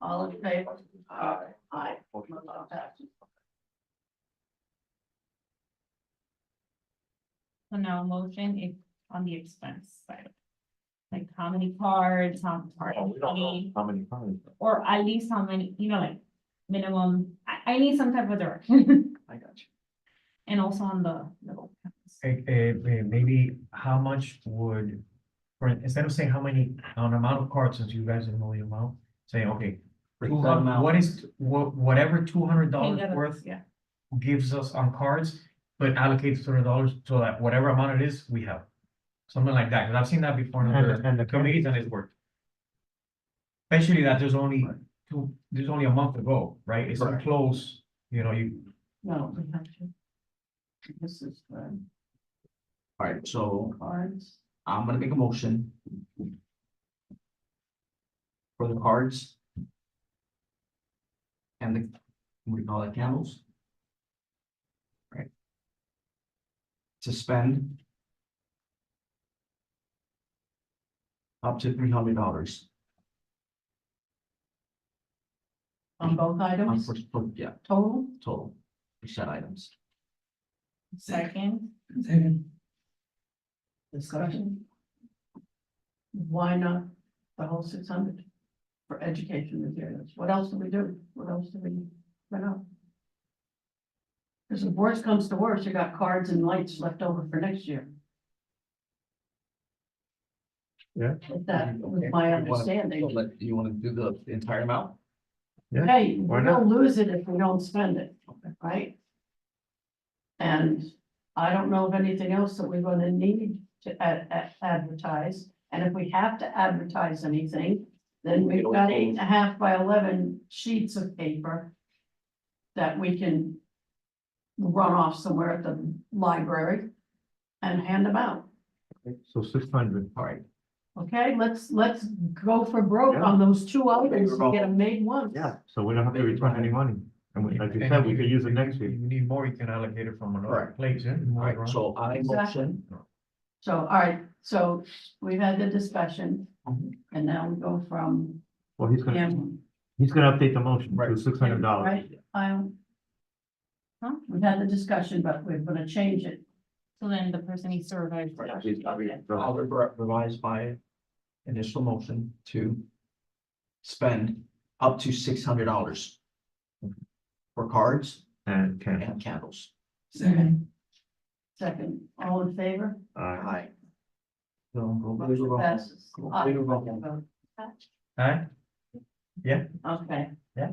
All in favor? Aye. Motion passes. So now motion is on the expense side. Like how many cards, how Oh, we don't know many, how many cards. or at least how many, like minimum, I need some type of direction. I got you. And also on the little. Maybe how much would, instead of saying how many, an amount of cards, since you guys don't know the amount, say, okay. Break that amount. What is, whatever $200 worth Yeah, gives us on cards, but allocates $200 so that whatever amount it is, we have. Something like that, because I've seen that before in And other the committees and it's worked. Especially that there's only there's only a month to go, right? It's not Correct. close, you. No, we have to. This is the All right, so cards. I'm gonna make a motion. For the cards. And the, what do you call it, candles? Right. To spend. Up to $300 On both on items, yeah, total? total, for said items. second, Discussion. Why not the whole 600 for education materials? What else do we do? What else do we run out? Because if worst comes to worst, you got cards and lights left over for next year. Yeah. If that was my understanding. You wanna do the entire amount? Yeah, Hey, why we're gonna lose it if we don't spend it, right? And I don't know of anything else that we're gonna need to advertise, and if we have to advertise anything, then we've got 8.5 by 11 sheets of paper that we can run off somewhere at the library and hand them out. so 600. All right, Okay, let's go for broke on those two items and get them made once. Yeah, so we don't have to return any money. And we, like you said, we could use it next week. If you need more, you can allocate it from another Correct. place, yeah? all right, so I Exactly. motion, So, all right, so we've had the discussion, Mhm. and now we go from, Well, he's gonna Cameron, update the motion to Right. $600. right? We've had the discussion, but we're gonna change it. So then the person needs to revise. Right. Okay. I'll revise my initial motion to spend up to $600 for cards And Ken, and candles. Second, all in favor? Aye. So, go big or Motion go home. passes. Go Aye. big or go home. Alright, Okay. Yeah.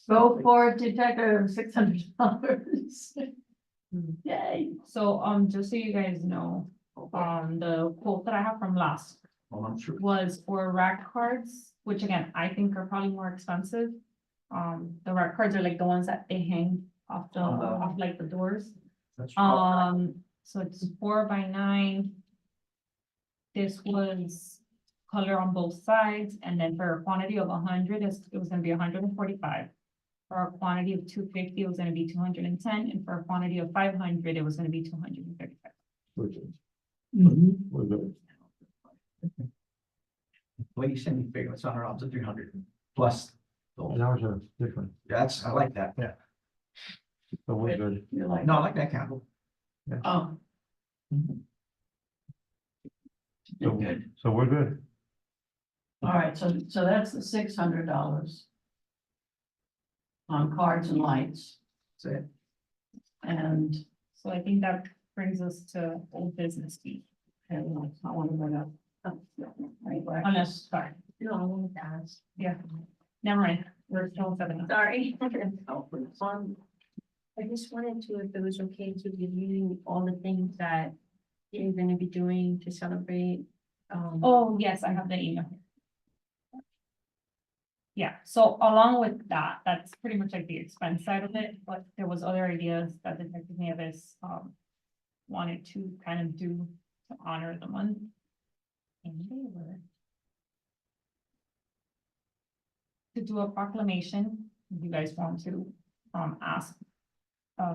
Go for it, detective, $600. Yay. So, just so you guys know, the quote that I have from last Well, I'm sure. was for rack cards, which again, I think are probably more expensive. The rack cards are like the ones that they hang off off like the doors. That's So it's 4x9. This was color on both sides, and then for a quantity of 100, it was gonna be 145. For a quantity of 250, it was gonna be 210, and for a quantity of 500, it was gonna be 235. we're good. When you send me figure, it's $100 to 300 plus. And ours are different, That's, I like that. Yeah. so we're good. You like, No, I like that candle. oh. So, Good. so we're good. All right, so that's the $600 on cards and lights, That's it. and So I think that brings us to old business fee. I want to bring up. Unless, sorry, No, I wanted to ask. never mind, we're still 7. Sorry. I just wanted to, if it was okay to give you all the things that you're gonna be doing to celebrate. Oh, yes, I have the email here. Yeah, so along with that, that's pretty much like the expense side of it, but there was other ideas that Detective Nieves, wanted to kind of do to honor the month. And they were to do a proclamation, if you guys want to, ask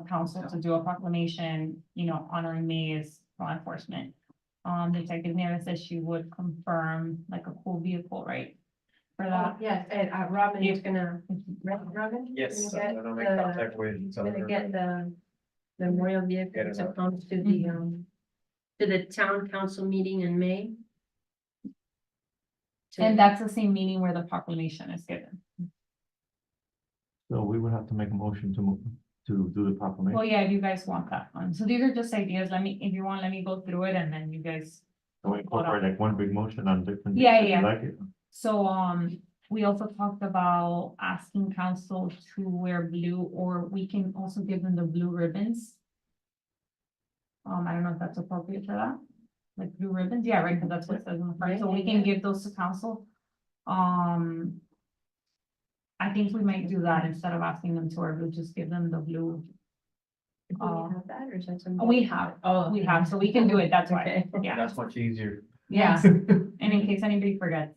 council to do a proclamation, you know, honoring me as law enforcement. Detective Nieves says she would confirm like a cool vehicle, right? For that. Yes, and Robin is If- gonna, Robin? yes, Gonna I'm get gonna make the- contact with. Gonna get the memorial Get vehicle it to out. come to the, to the town council meeting in May. And that's the same meeting where the proclamation is given. So we would have to make a motion to do the proclamation. Well, yeah, if you guys want that one. So these are just ideas. If you want, let me go through it and then you guys. So we incorporate like one big motion on different. Yeah, if you yeah. Like it. So, we also talked about asking council to wear blue, or we can also give them the blue ribbons. I don't know if that's appropriate for that, like blue ribbons, yeah, right, because that's what it says in the front, so we can give those to council. I think we might do that instead of asking them to wear blue, just give them the blue. Do we have that or is that something? We have, so we can do it, that's why, Okay. yeah. That's much easier. Yeah, and in case anybody forgets,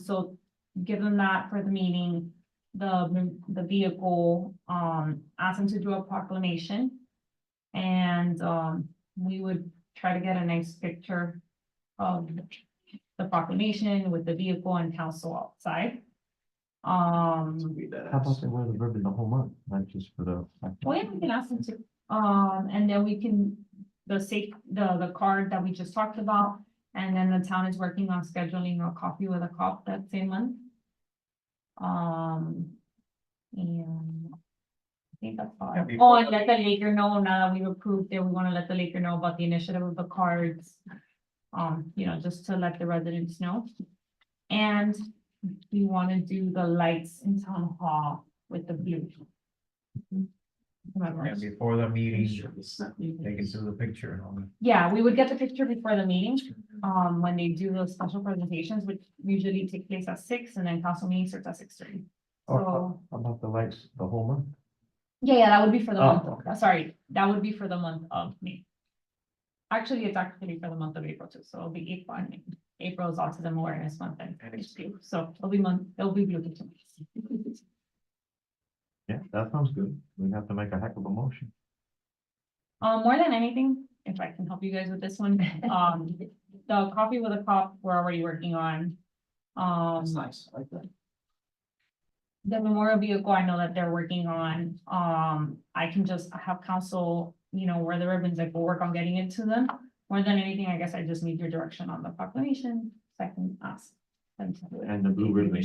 so give them that for the meeting, the vehicle, ask them to do a proclamation. And, we would try to get a nice picture of the proclamation with the vehicle and council outside. How about they wear the ribbon the whole month, not just for the. Well, yeah, we can ask them to, and then we can, the card that we just talked about. And then the town is working on scheduling a coffee with a cop that same month. And think that's all. Yeah, Oh, before and let the Laker know, now that we've approved it, we wanna let the Laker know about the initiative of the cards. Just to let the residents know. And we wanna do the lights in town hall with the blue. Remember? And before the meeting, they can Sure. do the picture and all that. Yeah, we would get the picture before the meeting, when they do those special presentations, which usually take place at 6, and then council meeting starts at 6:30. Or So, how about the lights, the whole month? yeah, that would be for the Oh, month, sorry, that would be for the month of May. Actually, it's actually for the month of April too, so it'll be April, and May. April is Autism Awareness Month, and it's blue, so it'll be blue. Yeah, that sounds good. We have to make a heck of a motion. More than anything, if I can help you guys with this one, the coffee with a cop, we're already working on. That's nice, I like that. The memorial vehicle, I know that they're working on, I can just have council, where the ribbons, like, we'll work on getting it to them. More than anything, I guess I just need your direction on the proclamation, so I can ask them to do it. And the blue ribbon.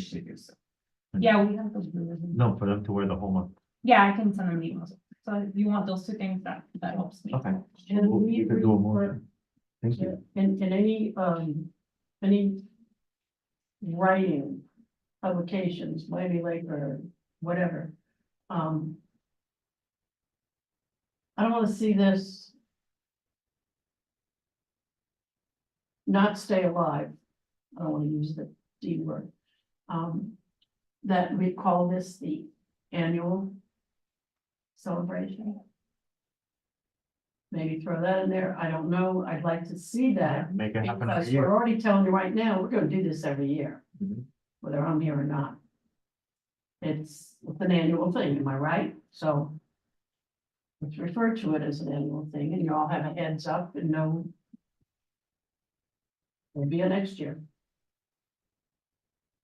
Yeah, we have those blue ribbons. No, for them to wear the whole month. Yeah, I can send them emails, so if you want those two things, that helps me. Okay. And Well, we, you could do a motion. Thank you. in any writing publications, Miami Lake or whatever, I don't wanna see this not stay alive. I don't wanna use the D word. That we call this the annual celebration. Maybe throw that in there. I don't know. I'd like to see that. Make it happen Because every we're year. already telling you right now, we're gonna do this every year. Mhm. Whether I'm here or not. It's an annual thing, am I right? So. Let's refer to it as an annual thing, and you all have a heads up and know. It'll be a next year.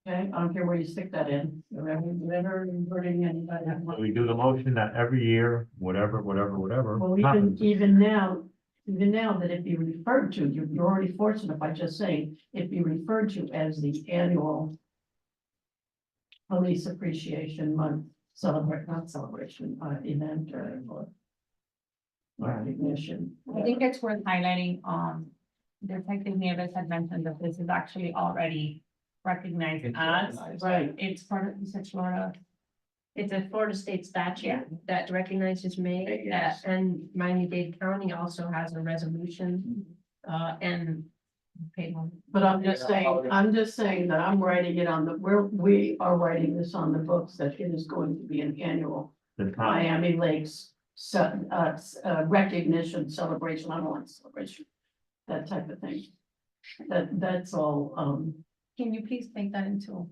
Okay, I don't care where you stick that in, whatever, hurting anybody. So we do the motion that every year, whatever Well, happens. even now that it be referred to, you're already fortunate by just saying, it be referred to as the annual. Police Appreciation Month not celebration, event or. Recognition. I think it's worth highlighting, Detective Nieves had mentioned that this is actually already recognized It's as, recognized. Right, it's part of, you said Florida. It's a Florida state statute that recognizes May, Yes. and Miami-Dade County also has a resolution, and paid one. but I'm just saying that I'm writing it on we are writing this on the books that it is going to be an annual The time, Miami Lakes. Recognition, celebration, I don't want celebration, that type of thing. That's all, Can you please make that into?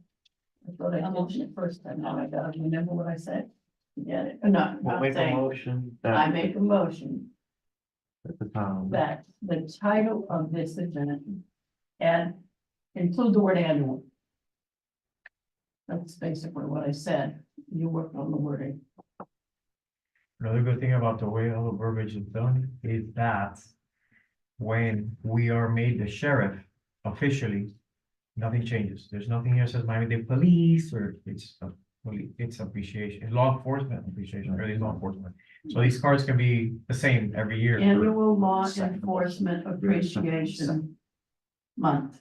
I thought I mentioned it first time, now I gotta remember what I said. Get it, no, we'll not make a saying, motion I that make a motion at the town. that the title of this event and include the word annual. That's basically what I said, you worked on the wording. Another good thing about the way all the verbiage is done is that when we are made the sheriff officially, nothing changes. There's nothing here that says Miami-Dade Police or it's appreciation, law enforcement appreciation, really law enforcement. So these cards can be the same every year. Annual Law Enforcement Appreciation Month.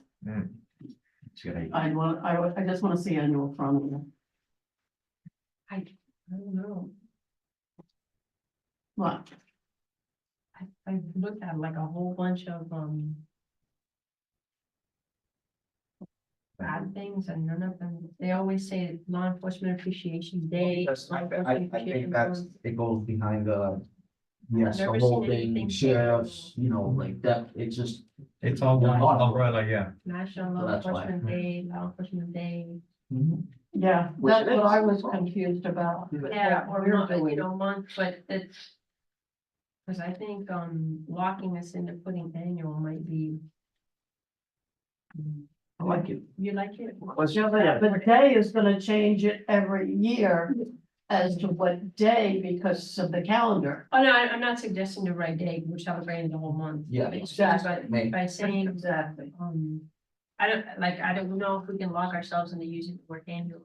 It's a good idea. I just wanna see annual from you. I don't know. What? I looked at like a whole bunch of, bad things and none of them, they always say law enforcement appreciation day. Because law I enforcement think appreciation that's, month. it goes behind the. Yes, the Never seen whole anything thing, say sheriffs, like that, it's just. It's all one umbrella, yeah. National So Law that's why. Enforcement Day, Law Enforcement Day. Yeah, Which that's it what is. I was confused about. Yeah, or We're not, doing. month, but it's. Cause I think, locking us into putting annual might be. I like it. You like it? Yeah, but the day is gonna change it every year as to what day because of the calendar. Oh, no, I'm not suggesting the right day, we're celebrating the whole month. Yeah, But it's just exactly. by saying, Exactly. I don't know if we can lock ourselves into using the word annual.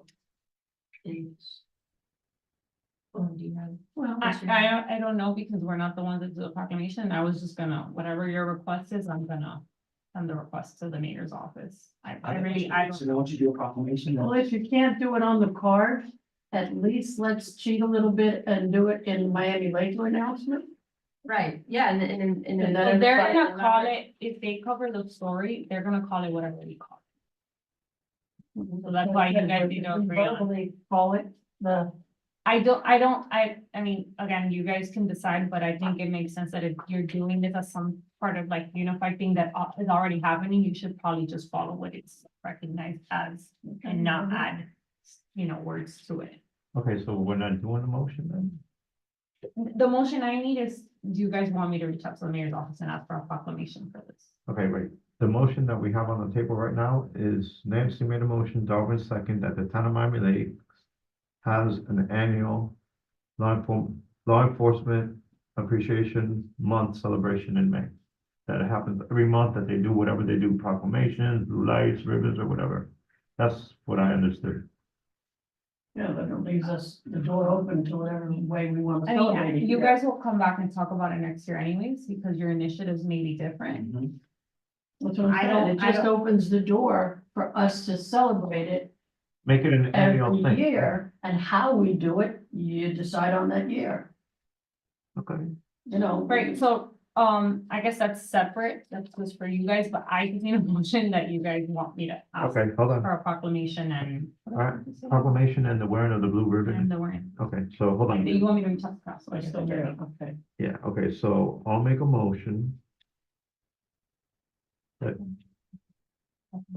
do you have? Well, I don't know because we're not the ones that do the proclamation. I was just gonna, whatever your request is, I'm gonna send the request to the mayor's office. I really, I So don't. then once you do a proclamation, well, if you can't do it on the card, at least let's cheat a little bit and do it in Miami Lakeview announcement. Right, yeah, and. And then So they're everybody gonna call it, if they cover the story, they're gonna call it whatever we call it. So that's why you guys need to agree on. Verbally call it the, I mean, again, you guys can decide, but I think it makes sense that if you're doing this as some part of like unified thing that is already happening, you should probably just follow what it's recognized as and not add, words to it. Okay, so we're not doing the motion then? The motion I need is, do you guys want me to reach out to the mayor's office and ask for a proclamation for this? Okay, wait. The motion that we have on the table right now is Nancy made a motion, Darwin second, that the town of Miami Lakes has an annual law enforcement appreciation month celebration in May. That it happens every month, that they do whatever they do, proclamations, blue lights, ribbons, or whatever. That's what I understood. that it leaves us the door open to whatever way we want to I celebrate mean, it. you guys will come back and talk about it next year anyways, because your initiatives may be different. That's what I'm I saying, don't- it I just don't- opens the door for us to celebrate it Make it an annual every thing. year, and how we do it, you decide on that year, Okay, Right, so, I guess that's separate, that's just for you guys, but I just need a motion that you guys want me to ask okay, hold on. for a proclamation and. All right, proclamation and the wearing of the blue And ribbon. the word. Okay, so hold on. You want me to reach out to Cross? I still there, okay. Yeah, okay, so I'll make a motion.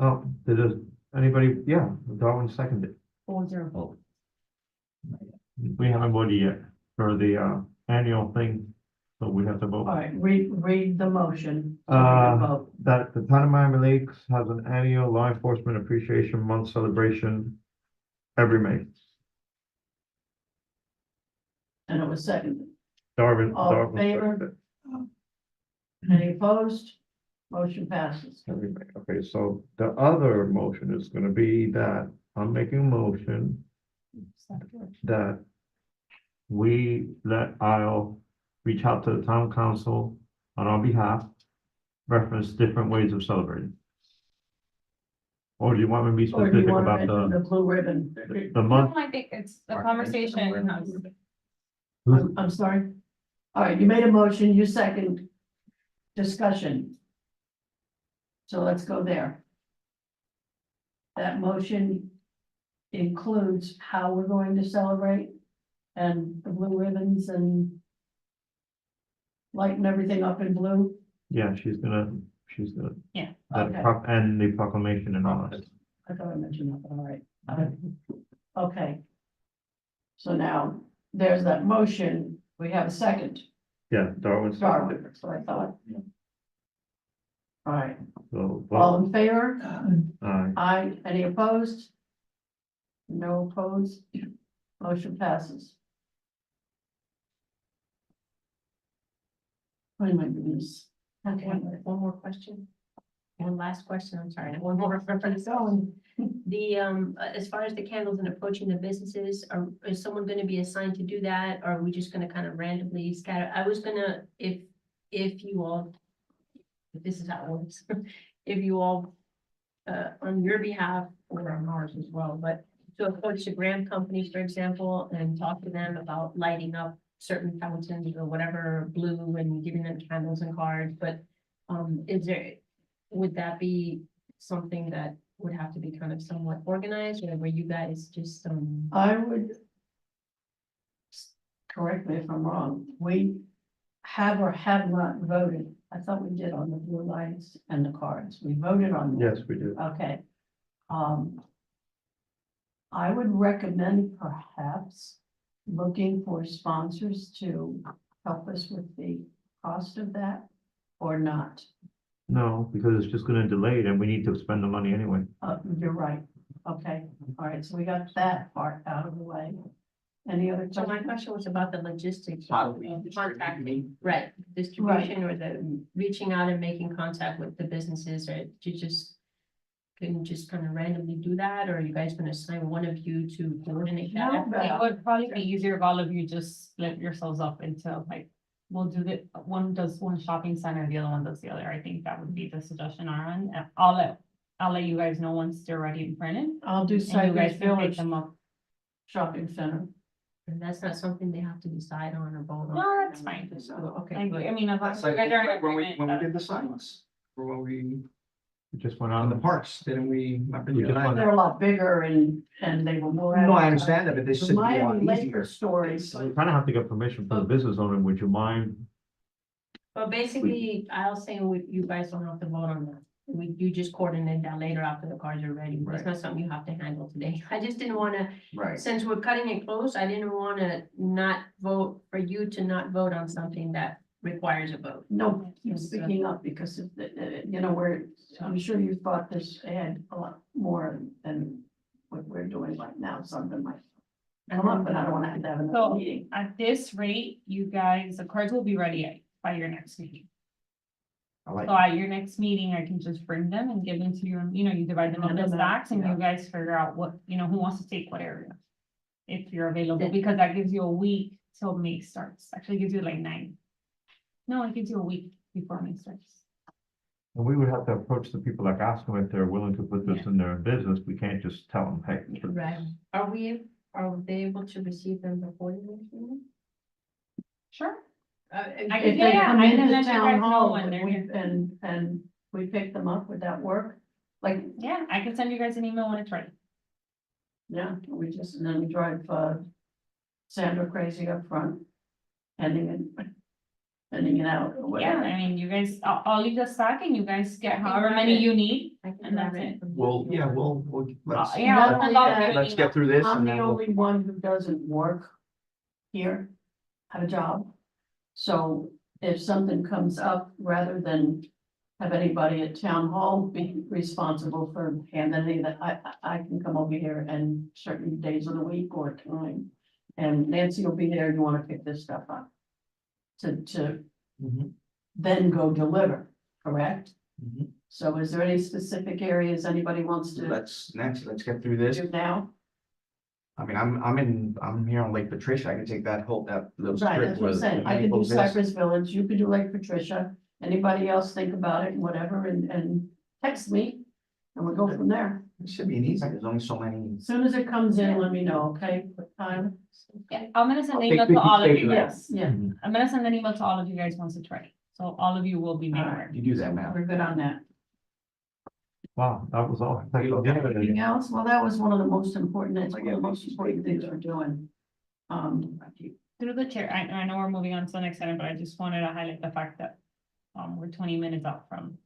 Oh, does anybody, yeah, Darwin seconded. 4-0 vote. We haven't voted yet for the annual thing, so we have to All vote. right, read the motion. so we can vote. That the town of Miami Lakes has an annual law enforcement appreciation month celebration every May. And it was seconded. Darwin. All in Darwin favor? seconded. Any opposed? Motion passes. Every May. Okay, so the other motion is gonna be that I'm making a motion that I'll reach out to the town council on our behalf, reference different ways of celebrating. Or do you want me to be Or do you specific want to about mention the the blue ribbon? month? No, I think it's the conversation. I'm sorry. All right, you made a motion, you second. Discussion. So let's go there. That motion includes how we're going to celebrate and the blue ribbons and lighten everything up in blue. Yeah, she's gonna, Yeah. Okay. and the proclamation and all that. I thought I mentioned that, but all right. Okay. So now, there's that motion, we have a second. Yeah, Darwin's. Darwin, that's what I thought. All right, So, all in favor? aye. Aye, any opposed? No opposed, motion passes. Oh my goodness. Okay, one more question. One last question, I'm sorry, one more for this going. The, as far as the candles and approaching the businesses, is someone gonna be assigned to do that? Or are we just gonna kind of randomly scatter? I was gonna, if you all, if this is how it works, if you all, on your behalf or on ours as well, but to approach the grant companies, for example, and talk to them about lighting up certain fountains or whatever blue and giving them candles and cards, but would that be something that would have to be kind of somewhat organized, or were you guys just, I would. Correct me if I'm wrong, we have or have not voted, I thought we did on the blue lights and the cards, we voted on. that. Yes, we do. Okay. I would recommend perhaps looking for sponsors to help us with the cost of that or not. No, because it's just gonna delay it and we need to spend the money anyway. You're right. Okay, all right, so we got that part out of the way. Any other so my questions? question was about the logistics. How of do we contacting, right, distribution or the reaching out and making contact with the businesses or to just can just kind of randomly do that, or are you guys gonna assign one of you to coordinate that? No, effort? It would probably be easier if all of you just split yourselves up into like, we'll do the, one does one shopping center, the other one does the other. I think that would be the suggestion on our end. And I'll let you guys know once they're ready and printed. I'll do And you Cypress guys can pick Village them up. Shopping Center. And that's not something they have to decide on or vote on. No, that's fine. Okay, I good. mean, if That's you like guys are in when we agreement, did the signs, or when we, We just went on the on, parks, didn't we? remember We the just other night? They're a lot bigger and they were more. No, I understand that, but this The should be a lot Miami Lake easier. stories. we kind of have to get permission from the business owner. Would you mind? But basically, I'll say you guys don't have to vote on that. You just coordinate that later after the cards are ready. It's Right. not something you have to handle today. I just didn't wanna, Right. since we're cutting it close, I didn't wanna not vote, for you to not vote on something that requires a vote. No, you're speaking up because of you know, I'm sure you thought this had a lot more than what we're doing right now, something like. Come up, but I don't want to have So- another meeting. at this rate, you guys, the cards will be ready by your next meeting. I like, So at your next meeting, I can just bring them and give them to you, and, you know, you divide them into stacks and you guys figure out what, you know, who wants to take what area. If you're available, because that gives you a week till May starts, actually gives you like 9. No, it gives you a week before May starts. And we would have to approach the people, like ask them if they're willing to put this in their business. We can't just tell them, hey. put this. Right. Are they able to receive them before the next meeting? Sure. If can- they yeah, come I can into let you town guys know hall when and they're we, here. and we pick them up, would that work? Like, Yeah, I can send you guys an email when it's ready. yeah, we just, and then we drive, Sandra crazy up front. Handing it out or Yeah, whatever. I mean, you guys, I'll leave the stack and you guys get I can however grab many it. you need. I can And grab that's it it. from well, you. yeah, let's, Yeah, Not I'll only send all of that, you an let's email. get through this I'm and the then we'll. only one who doesn't work here, have a job. So if something comes up, rather than have anybody at town hall be responsible for handling that, I can come over here and certain days of the week or time. And Nancy will be there, you wanna pick this stuff up. To Mhm, then go deliver, correct? mhm. So is there any specific areas anybody wants to Let's get through this. do now? I mean, I'm here on Lake Patricia. I can take that little Right, strip that's what I'm with. saying. I could do Cypress Village, you could do Lake Patricia. Anybody else think about it and whatever, and text me. And we'll go from there. It should be an easy, there's only so many. As soon as it comes in, let me know, okay? What time? Yeah, I'm gonna send I'll an take email to 50 all of you paper. guys. Yeah, I'm gonna send an email to all of you guys once it's ready. So all of you will be made All right. aware. You do that, man. we're good on that. Wow, that was all. Anything else? Well, that was one of the most important, that's one of the most important things we're doing. Through the chair, I know we're moving on to the next item, but I just wanted to highlight the fact that we're 20 minutes out from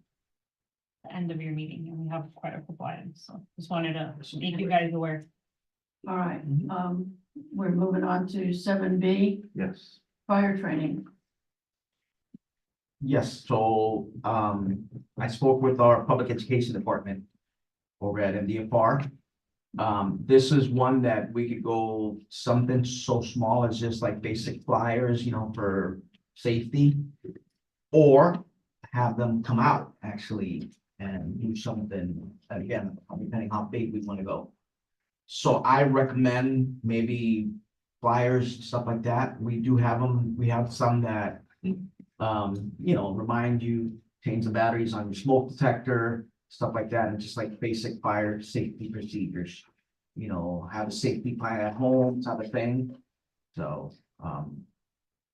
the end of your meeting and we have quite a couple items, so just wanted to make you guys aware. All right, we're moving on to 7B, Yes. fire training. Yes, so, I spoke with our public education department over at MDFR. This is one that we could go something so small as just like basic flyers, you know, for safety. Or have them come out actually and do something, again, depending how big we want to go. So I recommend maybe flyers, stuff like that. We do have them, we have some that you know, remind you, change the batteries on your smoke detector, stuff like that, and just like basic fire safety procedures. You know, have a safety plan at home type of thing. So,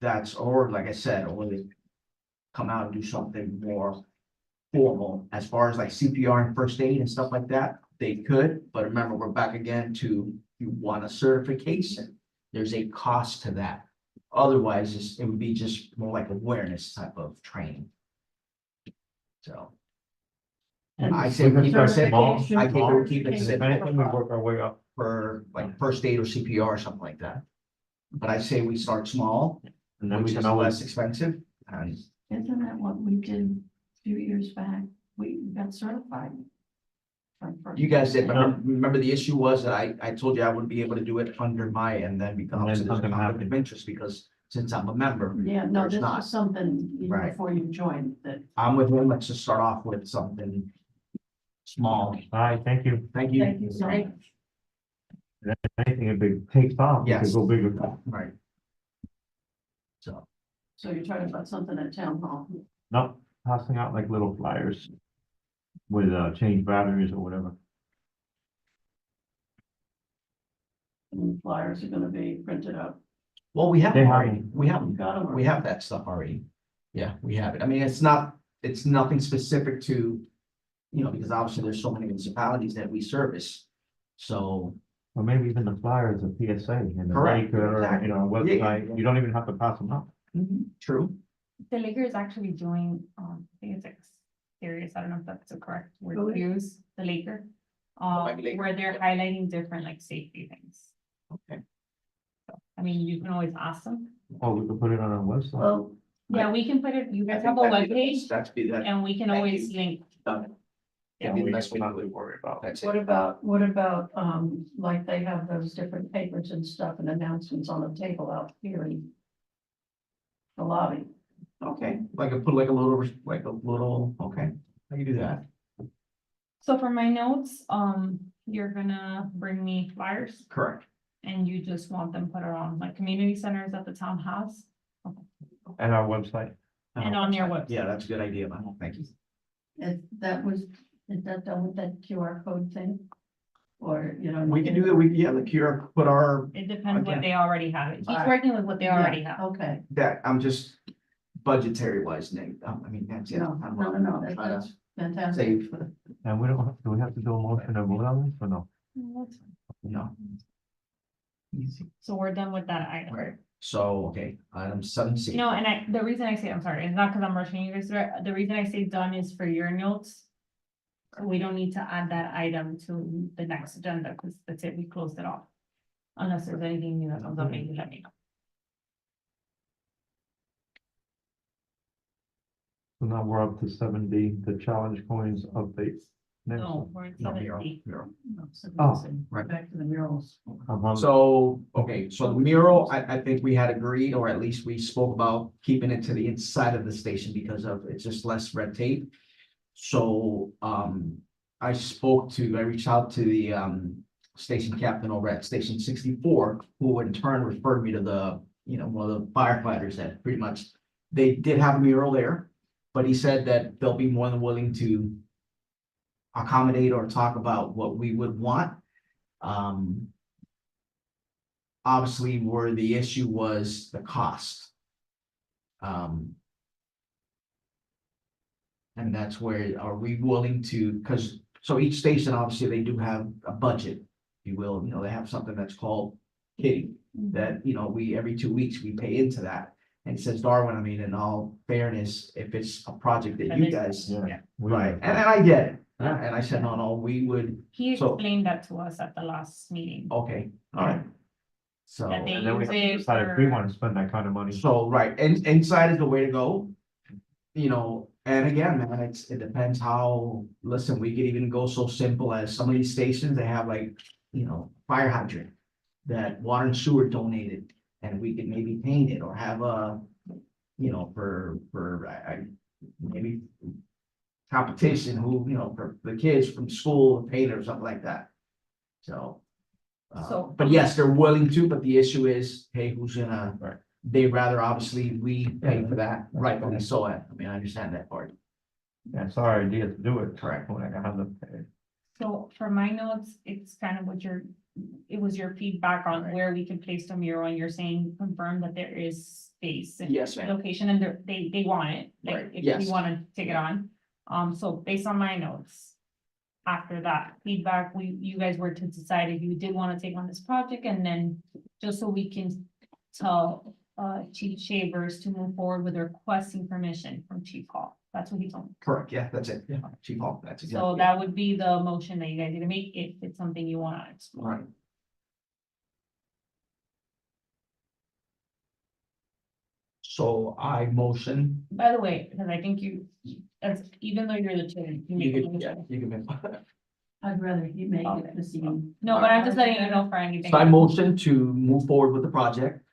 that's, or like I said, or they come out and do something more formal as far as like CPR and first aid and stuff like that, they could, but remember, we're back again to, you want a certification, there's a cost to that. Otherwise, it would be just more like awareness type of training. So. And I say we keep it simple, certification I think for- we keep it If simple anything, we work our way up. for like first aid or CPR or something like that. But I say we start small, And then we which can is always, less expensive, and Isn't that what we did a few years back? We got certified. you guys did, but remember the issue was that I told you I wouldn't be able to do it under my, and then And becomes then a something conflict of happened. interest, because since I'm a member, Yeah, no, There's this not. was something even Right. before you joined that, I'm with him, let's just start off with something small. All right, thank you. Thank you. Thank you so Right. much. Anything if it takes off, we Yes. could go bigger. Right. So, So you're talking about something at town hall? No, passing out like little flyers with, change batteries or whatever. And the flyers are gonna be printed up. well, we have They them have already. them. We have them. Got them? We have that stuff already. Yeah, we have it. I mean, it's nothing specific to, because obviously there's so many municipalities that we service. So, Or maybe even the flyers of PSA and the Correct, Laker, exactly. you know, Yeah, yeah, website, yeah. you don't even have to pass them out. true. The Laker is actually doing, I think it's like serious, I don't know if that's the correct word Really? to use, the Laker. might be Laker, Where they're highlighting different like safety things. Okay. I mean, you can always ask them. Oh, we could put it on our website. Well, Yeah, we can put it, you I guys think have a that'd be the webpage best- That's be that. and we can Thank always you. link. Done. Yeah, Yeah, we that's don't what have to worry about. That's what it. about, like they have those different papers and stuff and announcements on the table out here in the lobby? Okay, put like a little, okay, I can do that. So for my notes, you're gonna bring me flyers Correct. and you just want them put around like community centers that the town has. And our website. And on your website. Yeah, that's a good idea, man. Thank you. Is that done with that QR code thing? Or, you know? We can do that, the QR, put It depends what Again. they already have. He's Alright. working with what they already Yeah, have. Okay, that, I'm just budgetary wise, Nick, I mean, that's it. no, I'm that's trying to fantastic. Save, And we don't have, do we have to do a motion and vote on this or no? no. Easy. So we're done with that item. Right, so, okay, item 7C. No, and the reason I say, I'm sorry, it's not because I'm rushing you guys, the reason I say done is for your notes. We don't need to add that item to the next agenda, because that's it, we closed it off. Unless there's anything new that comes up, maybe let me know. So now we're up to 7D, the challenge coins updates. Next. No, we're at No, mural, 7D. mural. Oh, right. Back to the murals. So, okay, so the mural, I think we had agreed, or at least we spoke about keeping it to the inside of the station because of, it's just less red tape. So, I reached out to the, station captain over at Station 64, who in turn referred me to the, one of the firefighters that pretty much, they did have a mural there, but he said that they'll be more than willing to accommodate or talk about what we would want. Obviously, where the issue was the cost. And that's where, are we willing to, because, so each station, obviously, they do have a budget, if you will, they have something that's called kitty, that, we, every 2 weeks, we pay into that. And he says, Darwin, I mean, in all fairness, if it's a project that you guys, Yeah. right, and I get it. And I said, no, we would, He So- explained that to us at the last meeting. okay, all right. So. That they And then we have to use it decide if we for- want to spend that kind of money. So, right, and inside is the way to go. And again, man, it depends how, listen, we could even go so simple as some of these stations, they have like, fire hydrant. That water and sewer donated, and we could maybe paint it or have a, maybe. Competition for the kids from school, paint it or something like that. So. So- But yes, they're willing to, but the issue is, hey, who's gonna? Right. They'd rather obviously we pay for that, right, when I saw it, I mean, I understand that part. Yeah, it's our idea to do it. Correct. When I have them pay. So for my notes, it's kind of it was your feedback on Right. where we can place the mural, and you're saying confirm that there is space. and Yes, ma'am. Location, and they want it, like, Right, if yes. you wanna take it on. So based on my notes. After that feedback, you guys were to decide if you did wanna take on this project, and then just so we can tell, Chief Shavers to move forward with requesting permission from Chief Hall. That's what he told me. Correct, yeah, that's it, yeah, Chief Hall, that's exactly. So it. that would be the motion that you guys need to make if it's something you wanna explore. Right. So I motion, By the way, because I think as, even though you're the chair, you make you a can, yeah, motion. you can. I'd rather you make Okay. it this evening. No, but I'm just letting you know for anything. So I motion to move forward with the project,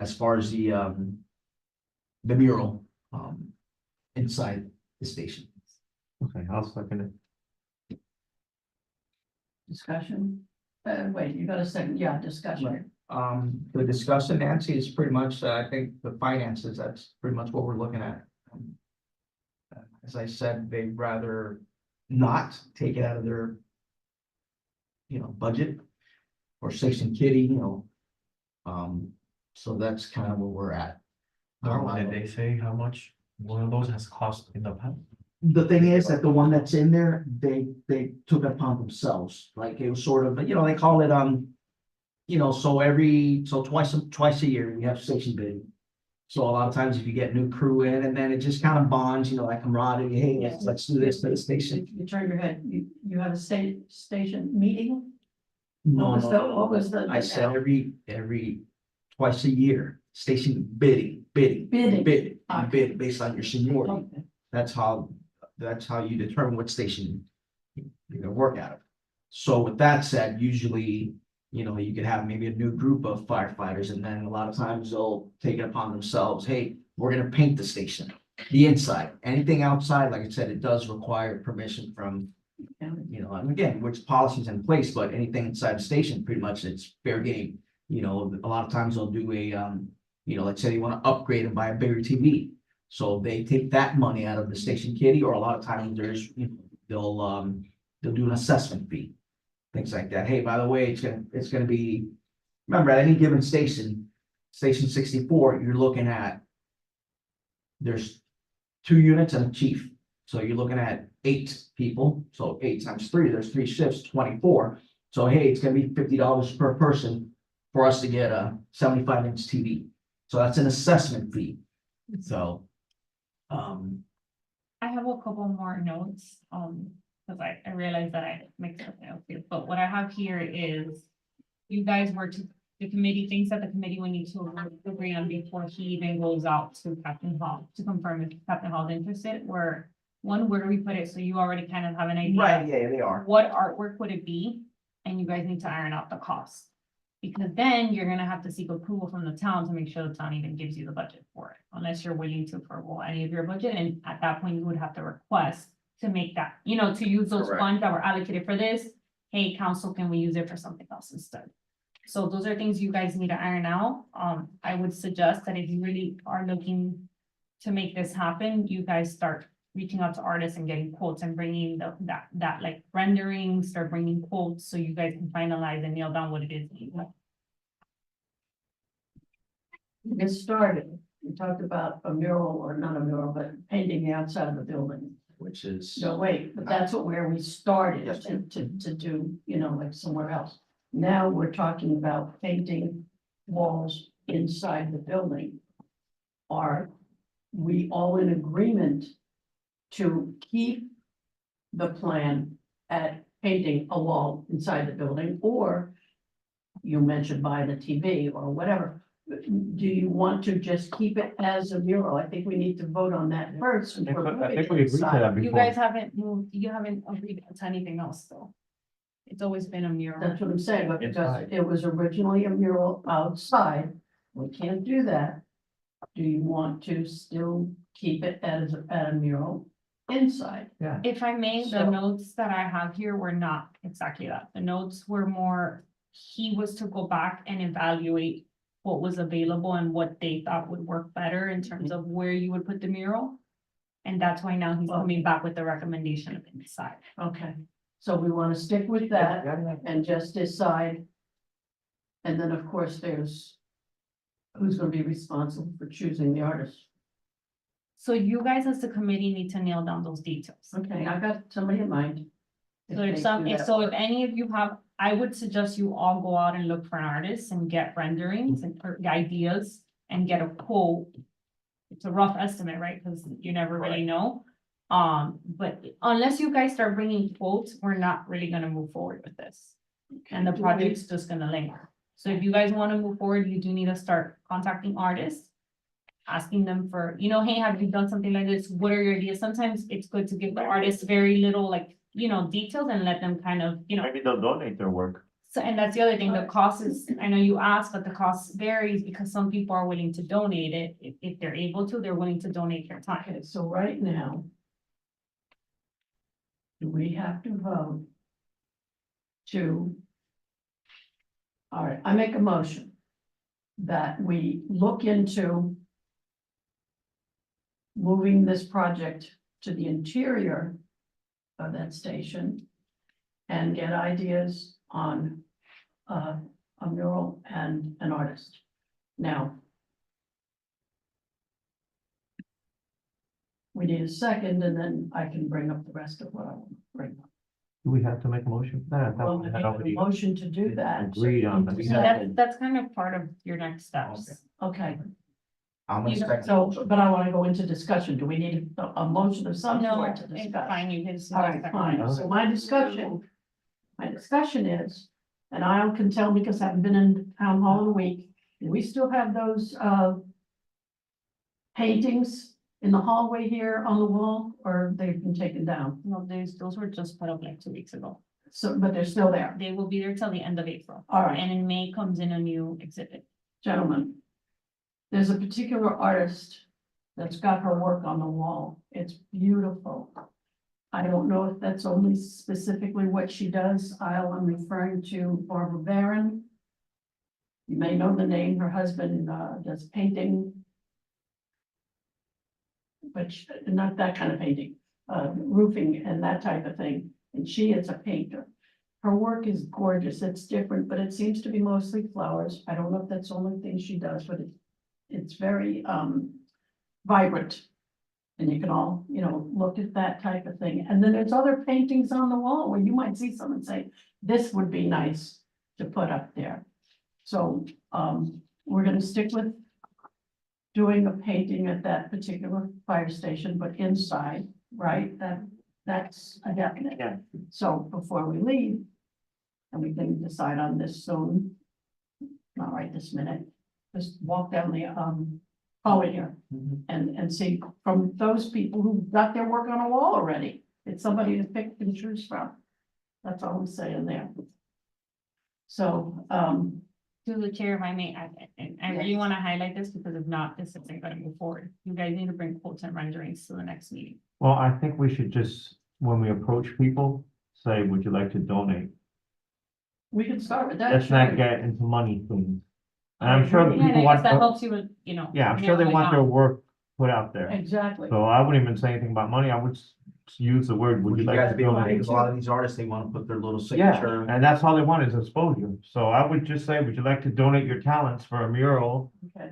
as far as the mural, inside the station. Okay, I'll second it. Discussion? Wait, you got a second, yeah, discussion. The discussion, Nancy, is pretty much, I think the finances, that's pretty much what we're looking at. As I said, they'd rather not take it out of their, budget or Station Kitty, so that's kind of where we're at. Norma, did they say how much one of those has cost in the past? The thing is that the one that's in there, they took it upon themselves, like it was sort of, they call it, so twice a year, we have station bidding. So a lot of times if you get new crew in and then it just kind of bonds, that camaraderie, hey, let's do this to the station. You turn your head, you have a station meeting? No, What was no, the- no, no. what was the- I said every twice a year, station bidding. Bidding. Bid based on your seniority. Okay. That's how you determine what station you're gonna work out of. So with that said, usually, you could have maybe a new group of firefighters, and then a lot of times they'll take it upon themselves, hey, we're gonna paint the station, the inside. Anything outside, like I said, it does require permission from, and again, which policy's in place, but anything inside the station, pretty much it's fair game. A lot of times they'll do a, let's say they wanna upgrade and buy a bigger TV. So they take that money out of the station kitty, or a lot of times there's, they'll do an assessment fee. Things like that. Hey, by the way, it's gonna be, remember, at any given station, station 64, you're looking at. There's 2 units and a chief. So you're looking at 8 people. So 8 times 3, there's 3 shifts, 24. So hey, it's gonna be $50 per person for us to get a 75-inch TV. So that's an assessment fee. So. I have a couple more notes, because I realized that I mixed up my notes here, but what I have here is. You guys were to, the committee thinks that the committee will need to agree on before he even goes out to Captain Hall to confirm if Captain Hall's interested, where where do we put it? So you already kind of have an idea. Right, yeah, they are. What artwork would it be? And you guys need to iron out the cost. Because then you're gonna have to seek approval from the town to make sure the town even gives you the budget for it, unless you're willing to forego any of your budget, and at that point, you would have to request to make that, to use those Correct. funds that were allocated for this. Hey, council, can we use it for something else instead? So those are things you guys need to iron out. I would suggest that if you really are looking to make this happen, you guys start reaching out to artists and getting quotes and bringing that like rendering, start bringing quotes so you guys can finalize and nail down what it is that you want. Get started. We talked about a mural, or not a mural, but painting the outside of the building. Which is. No, wait, but that's where we started Yes. to do, like somewhere else. Now we're talking about painting walls inside the building. Are we all in agreement to keep the plan at painting a wall inside the building, or you mentioned buying a TV or whatever? Do you want to just keep it as a mural? I think we need to vote on that first. I think before I moving think it we agreed to inside. that You before. guys haven't moved, you haven't agreed to anything else though. It's always been a mural. That's what I'm saying, but because Inside. it was originally a mural outside, we can't do that. Do you want to still keep it as a mural inside? If I may, the So- notes that I have here were not exactly that. The notes were more, he was to go back and evaluate what was available and what they thought would work better in terms of where you would put the mural. And that's why now he's coming back with the recommendation of inside. Okay, so we want to stick with that and just decide. And then, of course, there's who's going to be responsible for choosing the artist. So you guys as the committee need to nail down those details. Okay, I got somebody in mind. So if any of you have, I would suggest you all go out and look for an artist and get renderings and ideas and get a quote. It's a rough estimate, right? Because you never really know. But unless you guys start bringing quotes, we're not really gonna move forward with this. And the project's just gonna linger. So if you guys wanna move forward, you do need to start contacting artists. Asking them for, hey, have you done something like this? What are your ideas? Sometimes it's good to give the artists very little, details and let them kind of, Maybe they'll donate their work. So, and that's the other thing, the cost is, I know you asked, but the cost varies because some people are willing to donate it. If they're able to, they're willing to donate their time. Okay, so right now. Do we have to vote to. All right, I make a motion that we look into moving this project to the interior of that station and get ideas on a mural and an artist. Now, we need a second, and then I can bring up the rest of what I want to bring up. Do we have to make a motion for that? I thought Well, we I had make a already motion to do that. agreed on We that. need to That's kind of part of your next steps. Okay, I'm gonna second. so, but I want to go into discussion. Do we need a motion of some No, sort to it's discuss? fine, you can. All right, fine. So my discussion is, and I can tell because I haven't been in town hall in a week, do we still have those, paintings in the hallway here on the wall, or they've been taken down? No, those were just put up like 2 weeks ago. So, but they're still there. They will be there till the end of April. All right. And in May comes in a new exhibit. Gentlemen, there's a particular artist that's got her work on the wall. It's beautiful. I don't know if that's only specifically what she does. I'm referring to Barbara Barron. You may know the name. Her husband does painting. But not that kind of painting, roofing and that type of thing. And she is a painter. Her work is gorgeous. It's different, but it seems to be mostly flowers. I don't know if that's the only thing she does, but it's very vibrant. And you can all, look at that type of thing. And then there's other paintings on the wall where you might see someone say, this would be nice to put up there. So we're gonna stick with doing a painting at that particular fire station, but inside, right? That's a definite. Yeah. So before we leave, and we can decide on this soon, not right this minute, just walk down the hallway here and see from those people who got their work on a wall already. It's somebody to pick and choose from. That's all I'm saying there. So, To the chair, if I may, I really want to highlight this because if not, this isn't going to move forward. You guys need to bring quotes and renderings to the next meeting. Well, I think we should just, when we approach people, say, would you like to donate? we can start with that. Let's not sure. get into money things. And I'm sure the Yeah, people I guess that want, helps you with, yeah, I'm sure they narrowing want their down. work put out there. Exactly. So I wouldn't even say anything about money. I would use the word, would Would you you like guys to be like, donate? because a lot of these artists, they wanna put their little Yeah, signature. and that's all they want is exposure. So I would just say, would you like to donate your talents for a mural? Okay.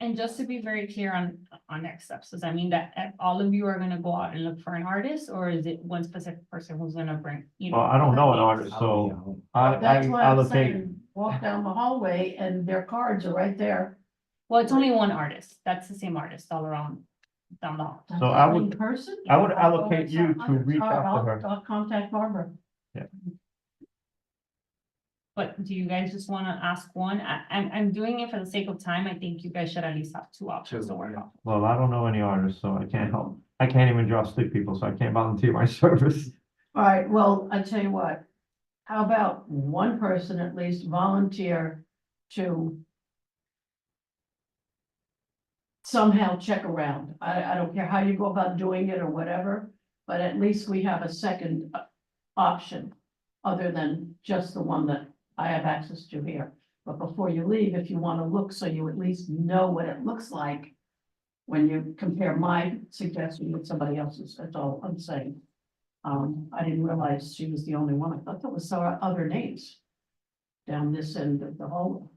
And just to be very clear on next steps, does that mean that all of you are gonna go out and look for an artist, or is it one specific person who's gonna bring, Well, I don't know an names? artist, so I That's why I'm allocate. saying, walk down the hallway and their cards are right there. Well, it's only one artist. That's the same artist all around down the hall. That's So I the would- same person? I would I'll go allocate with you some to other- reach all right, out to her. I'll contact Barbara. But do you guys just wanna ask one? I'm doing it for the sake of time. I think you guys should at least have two options to Two, work yeah. off. Well, I don't know any artists, so I can't help. I can't even draw stick people, so I can't volunteer my service. All right, well, I tell you what, how about one person at least volunteer to somehow check around. I don't care how you go about doing it or whatever, but at least we have a second option other than just the one that I have access to here. But before you leave, if you want to look, so you at least know what it looks like when you compare my suggestion with somebody else's, that's all I'm saying. I didn't realize she was the only one. I thought there was some other names down this end of the hall.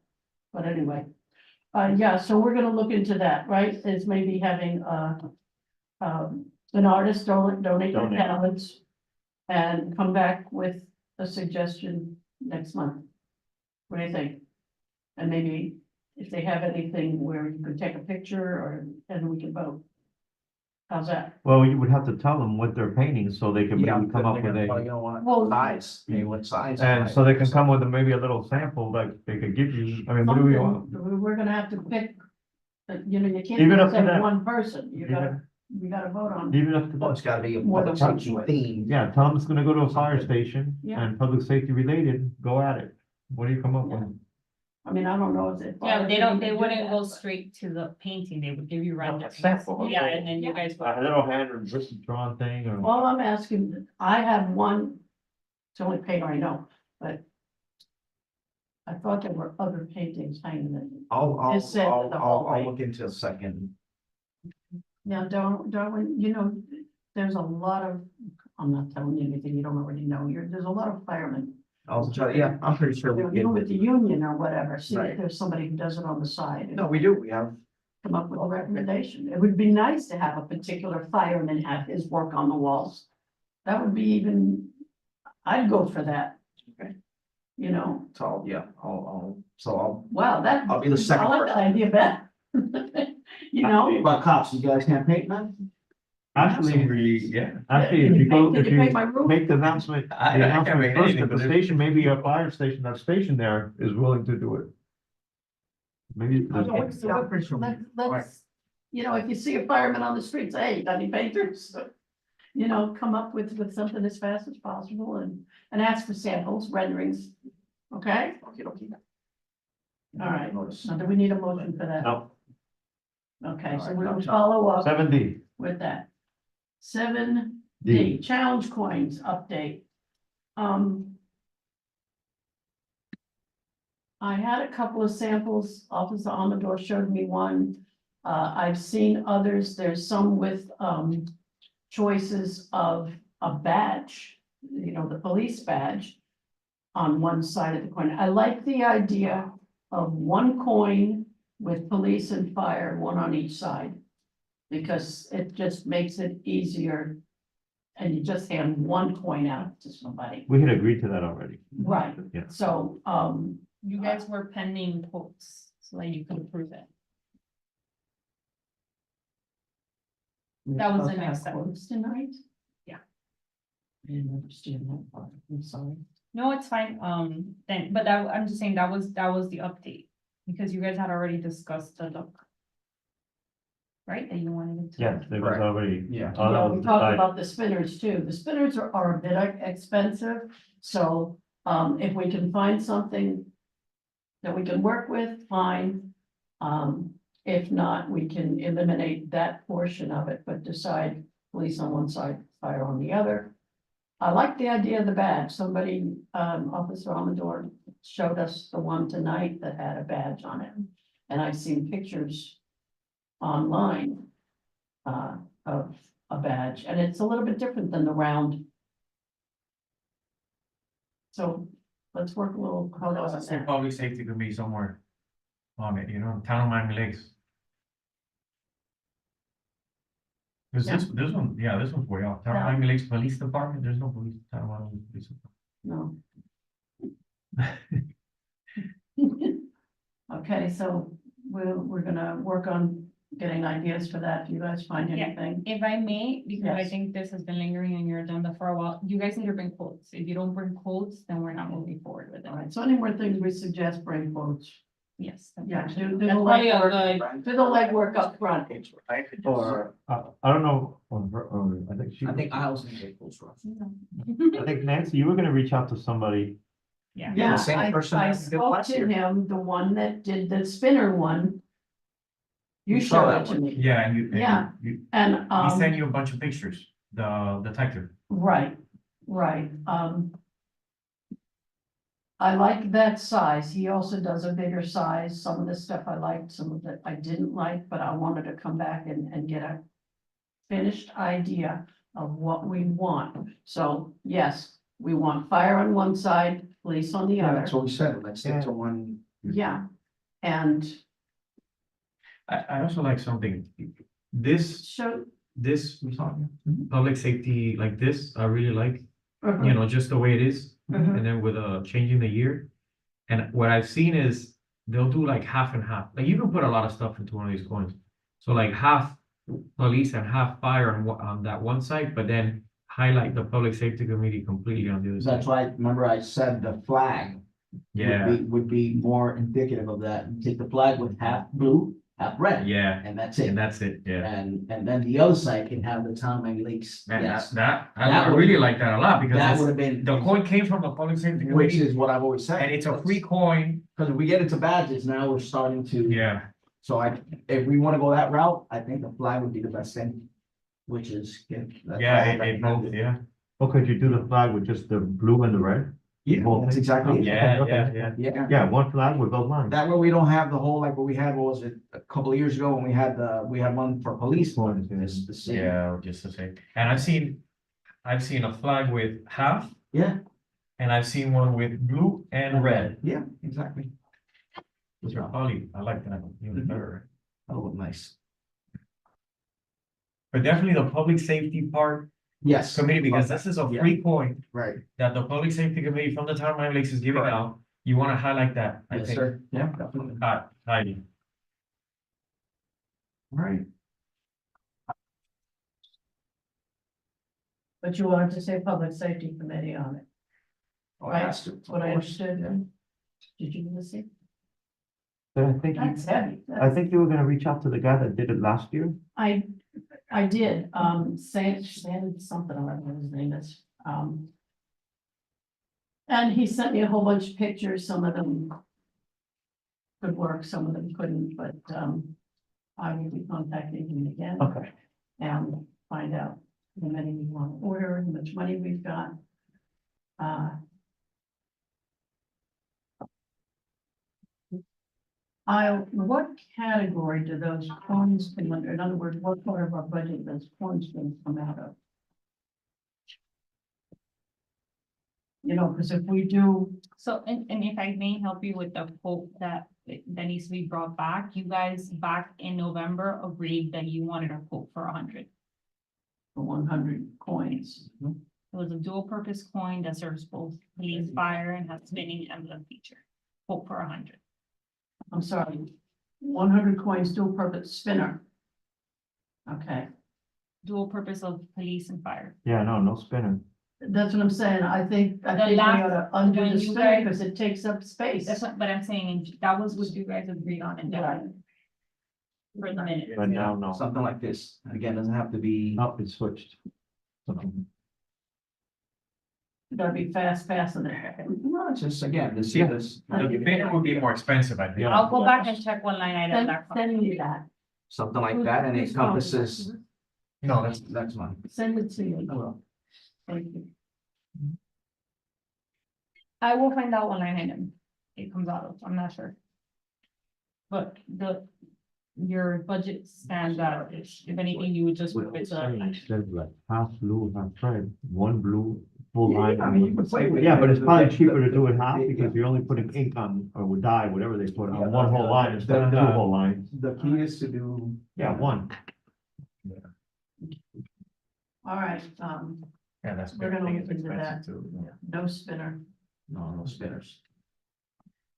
But anyway, yeah, so we're gonna look into that, right? Is maybe having, an artist donate their Donate. talents and come back with a suggestion next month. What do you think? And maybe if they have anything where you could take a picture or, and we can vote. How's that? Well, you would have to tell them what they're painting, so they can Yeah, maybe come up they're with gonna, a, you know, what Well- size, I mean, what size? and so they can come with maybe a little sample, like they could give you, I mean, what do we want? Something, we're gonna have to pick, you can't Even up just to have them. one person. You Even, gotta vote on. even up to Well, them. it's gotta be a More public than safety one. theme. Yeah, tell them it's gonna go to a fire station Yeah. and public safety related, go at it. What do you come up with? I mean, I don't know if. Yeah, but they do wouldn't that, go but- straight to the painting. They would give you renderings. sample, Yeah, okay. and then you guys would. A little hand or just drawn thing or? All I'm asking, I have one It's only paint I know, but I thought there were other paintings hanging in. It said the hallway. I'll look into a second. Now, Darwin, you know, there's a lot of, I'm not telling you anything you don't already know, there's a lot of firemen. I'll try, yeah, I'm pretty sure we You know, can. with the union or whatever, see if Right. there's somebody who does it on the side. No, we do, we have. Come up with a recommendation. It would be nice to have a particular fireman have his work on the walls. That would be even, I'd go for that. Okay. You know, So, yeah, I'll, wow, that. I'll be the second I like that idea better. You know? But cops, you guys can't paint, man? Actually, Yeah. actually, if you go, Did if you paint you my roof? make the announcement, the I can't announcement make first anything, at the but if- station, maybe a fire station that's stationed there is willing to do it. Maybe. Let's, you know, if you see a fireman on the street, say, hey, you got any painters? You know, come up with something as fast as possible and ask for samples, renderings, okay? Okay. All right. Notice. So do we need a motion for that? No, Okay, so All right, we'll gotcha. follow up 7D. with that. 7D, challenge coins update. I had a couple of samples, Officer Amador showed me one. I've seen others, there's some with, choices of a badge, you know, the police badge on one side of the coin. I like the idea of one coin with police and fire, one on each side. Because it just makes it easier. And you just hand one coin out to somebody. We had agreed to that already. Right, Yeah. so, You guys were pending quotes, so that you could approve it. That was the next step. Quotes tonight? Yeah. I didn't understand that part, I'm sorry. No, it's fine, then, but that, I'm just saying that was the update, because you guys had already discussed the look. Right, that you wanted it to. Yes, there was Right. already. Yeah. all that Yeah, was we talked decided. about the spinners too. The spinners are a bit expensive, so, if we can find something that we can work with, fine. If not, we can eliminate that portion of it, but decide police on one side, fire on the other. I like the idea of the badge. Somebody, Officer Amador showed us the one tonight that had a badge on it. And I've seen pictures online of a badge, and it's a little bit different than the round. So let's work a little. I was saying public safety could be somewhere on it, you know, town of Miami Lakes. Cause this one, yeah, this one's way off. Town of Yeah. Miami Lakes Police Department, there's no police, town of Miami Lakes Police. No. Okay, so we're gonna work on getting ideas for that. Do you guys find Yeah. anything? If I may, because I Yes. think this has been lingering on your agenda for a while, you guys need to bring quotes. If you don't bring quotes, then we're not moving forward with it. All right, so any more things we suggest, bring quotes. Yes. that's Yeah, actually- do the that's probably a legwork, good- do the legwork up front. Or, I don't know, or I think she. I think I was in Naples, for us. I think Nancy, you were gonna reach out to somebody. Yeah. Yeah, the same person I that did spoke last to year. him, the one that did the spinner one. You You saw showed that it to one. me, Yeah, and you, Yeah. and, he sent you a bunch of pictures, the detective. right, right, I like that size. He also does a bigger size. Some of the stuff I liked, some of it I didn't like, but I wanted to come back and get a finished idea of what we want. So, yes, we want fire on one side, police on the Yeah, other. that's what we said, let's stick to one. Yeah, and I also like something, this, show. we talking, public safety, like this, I really like, Uh-huh, you know, just the way it is. uh-huh. And then with changing the year. And what I've seen is they'll do like half and half. Like you can put a lot of stuff into one of these coins. So like half police and half fire on that one side, but then highlight the public safety committee completely on the other That's side. why, remember I said the flag Yeah, would be more indicative of that. You take the flag with half blue, half red, yeah, and that's and it. that's it, yeah. And then the other side can have the town of Miami Lakes. And Yes, I That would- really like that a lot because that it's- would have been, the coin came from the public safety which committee is what I've always said. and it's a free coin. Because if we get into badges, now we're starting to. Yeah, So if we want to go that route, I think the flag would be the best thing, which is. yeah, it both, yeah. Or could you do the flag with just the blue and the red? Yeah, Both that's things? exactly it. Yeah, Okay, yeah, okay. yeah. Yeah. Yeah, one flag with those lines. That way we don't have the whole, like what we had, what was it, a couple of years ago when we had one for police. Ones, yeah. It's the same. Yeah, just to say, and I've seen a flag with half, Yeah, and I've seen one with blue and red. yeah, exactly. Those are probably, I like that even Mhm. better. That'll look nice. But definitely the public safety part Yes. committee, because this is a free coin Right. that the public safety committee from the town of Miami Lakes is giving Correct. out. You wanna highlight that, I Yes, think. sir. Yeah, definitely. Heidi. All right. But you wanted to say public safety committee on it, Oh, right? it has to, That's of what I course. understood. Yeah. Did you listen? But I think That's heavy. I think you were gonna reach out to the guy that did it last year. I did, Sand something, I don't know what his name is, and he sent me a whole bunch of pictures, some of them could work, some of them couldn't, but, I will be contacting him again Okay. and find out how many we want to order, how much money we've got. What category do those funds come under? In other words, what part of our budget does funds come out of? You know, because if we do, So, and if I may help you with the quote that needs to be brought back, you guys back in November agreed that you wanted a quote for 100. for 100 coins, It was a dual purpose coin that serves both police, fire, and has spinning emblem feature. Quote for 100. I'm sorry, 100 coins, dual purpose spinner. Okay, Dual purpose of police and fire. Yeah, no spinning. that's what I'm saying, I think we last- ought to undo when the you spinner guys- because it takes up space. That's what, but I'm saying, that was what you guys agreed on in Right. that. For the minute. But now, no. Something like this. Again, doesn't have to be. No, it's switched. Okay. Gotta be fast in there. No, it's just, again, to see Yeah. this. The banner would be more expensive, I think. Yeah. I'll go back and check one line item. Send, that- send me that. Something like that, and it Who's calling? encompasses, No, that's mine. Send it to me. I will. Thank you. I will find out what line item it comes out of, I'm not sure. But your budget stands out, if anything, you would just. Well, it's it says like half blue, half red, one blue, full line. I mean, you can play with it. Yeah, but it's probably The- cheaper to do it the- half the- because you're only putting ink on, or with dye, whatever they put Yeah, on one whole line instead of two the- whole lines. The key is to do. Yeah, one. All right, Yeah, that's. We're gonna I think it's look into expensive too. no spinner. No spinners.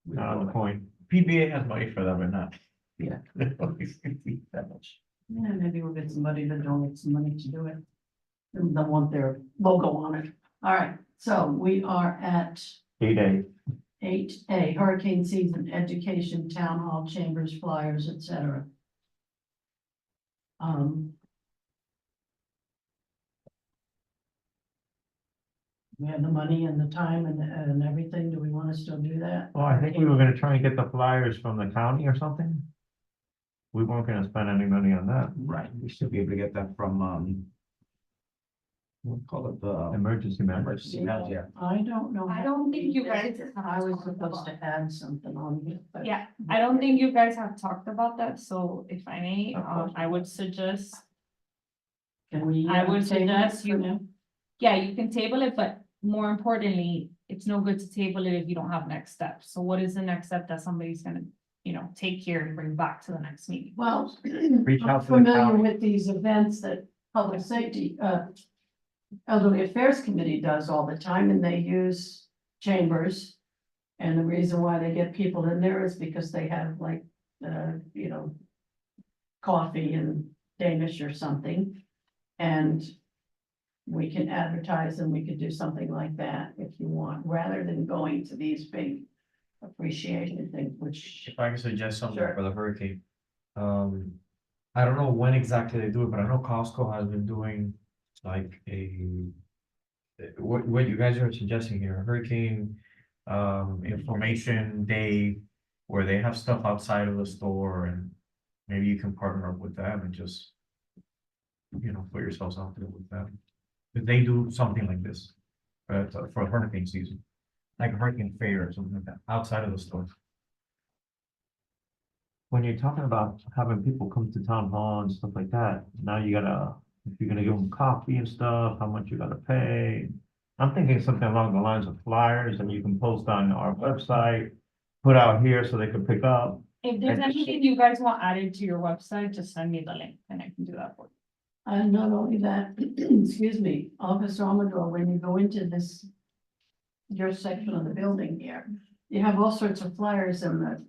Not on the coin. PBA has money for that, but not. Yeah. That much. Yeah, maybe we'll get somebody to donate some money to do it. And they'll want their logo on it. All right, so we are at 8A. 8A, hurricane season, education, town hall, chambers, flyers, etc. We have the money and the time and everything. Do we want to still do that? Well, I think we were gonna try and get the flyers from the county or something. We weren't gonna spend any money on that. Right, we should be able to get that from, we'll call it the Emergency members. emergency management, yeah. I don't know. I don't think you guys. I was supposed to add something on here, but. Yeah, I don't think you guys have talked about that, so if I may, Of course. I would suggest, Can we? I would table it suggest for you- now? yeah, you can table it, but more importantly, it's no good to table it if you don't have next steps. So what is the next step that somebody's gonna, take here and bring back to the next meeting? Well, Reach I'm out to the familiar county. with these events that public safety, Elderly Affairs Committee does all the time, and they use chambers. And the reason why they get people in there is because they have like, coffee and Danish or something. And we can advertise and we could do something like that if you want, rather than going to these big appreciation things, which, If I can suggest something Sure. for the hurricane. I don't know when exactly they do it, but I know Costco has been doing like what you guys are suggesting here, a hurricane information day where they have stuff outside of the store and maybe you can partner up with them and just put yourselves out there with them. If they do something like this, for hurricane season, like a hurricane fair or something like that, outside of the store. When you're talking about having people come to town hall and stuff like that, now you gotta, if you're gonna give them coffee and stuff, how much you gotta pay? I'm thinking something along the lines of flyers and you can post on our website, put out here so they can pick up. If there's I just- anything you guys want added to your website, just send me the link and I can do that for you. And not only that, excuse me, Officer Amador, when you go into this, your section of the building here, you have all sorts of flyers in the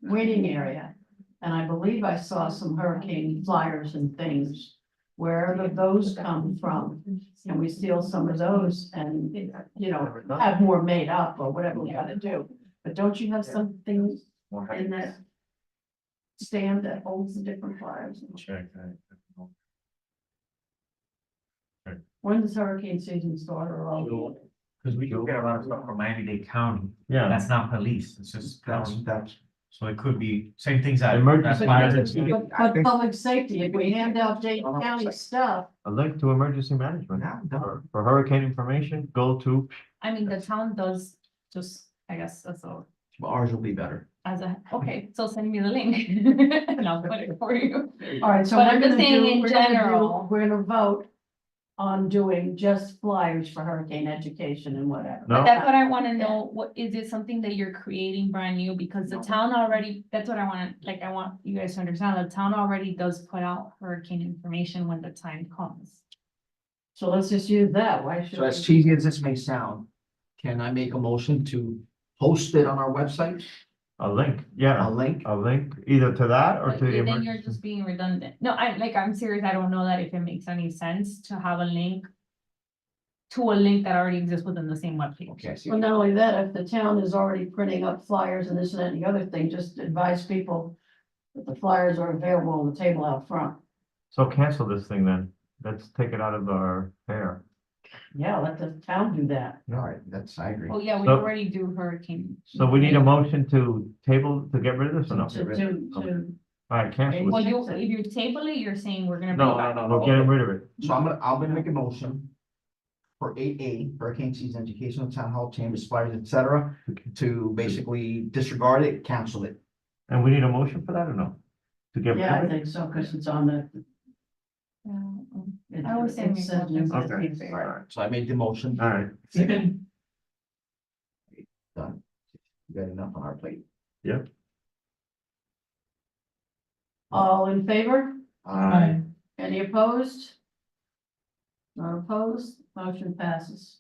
waiting area. And I believe I saw some hurricane flyers and things. Where do those come from? Can we steal some of those and, you know, have more made up or whatever we gotta do? But don't you have something in that stand that holds the different flyers? Check that. When does hurricane season start or all? Because we do get a lot of stuff from Miami-Dade County, Yeah, that's not police, it's just That's, county, that's. so it could be, same things that. Emergency that's- management. But public safety, if we hand out Dayton County stuff, a link to emergency management. Yeah, done. For hurricane information, go to, I mean, the town does just, I guess, Ours will be better. okay, so send me the link and I'll put it for you. all right, so But we're I'm just gonna saying do, in we're gonna do, general. we're gonna vote on doing just flyers for hurricane education and whatever. No. That's what I wanna know, what, is it something that you're creating brand new, because the town already, that's what I wanna, like, I want you guys to understand, the town already does put out hurricane information when the time comes. So let's just use that, why should So as we? cheesy as this may sound, can I make a motion to post it on our website? a link, yeah, A link? a link either to that or But to the then you're emergency. just being redundant, no, I'm serious, I don't know that if it makes any sense to have a link to a link that already exists within the same webpage. Okay, I see. Well, not only that, if the town is already printing up flyers and this and that and the other thing, just advise people that the flyers are available on the table out front. So cancel this thing then, let's take it out of our hair. Yeah, let the town do that. All right, that's, I agree. Oh, yeah, we So- already do hurricane. So we need a motion to table, to get rid of this or no? To, Alright, cancel Well, it. you, if you table it, you're saying we're gonna. No, bring it back. we're getting rid of it. So I'm gonna make a motion for 8A, hurricane season educational, town hall, chambers, flyers, et cetera, to basically disregard it, cancel it. And we need a motion for that or no? To get rid yeah, I of it? think so, cause it's on the. I was saying. It says new Okay. business. Alright, So I made the motion. alright, Even, Done. We got enough on our plate. All in favor? I, Any opposed? Not opposed, motion passes.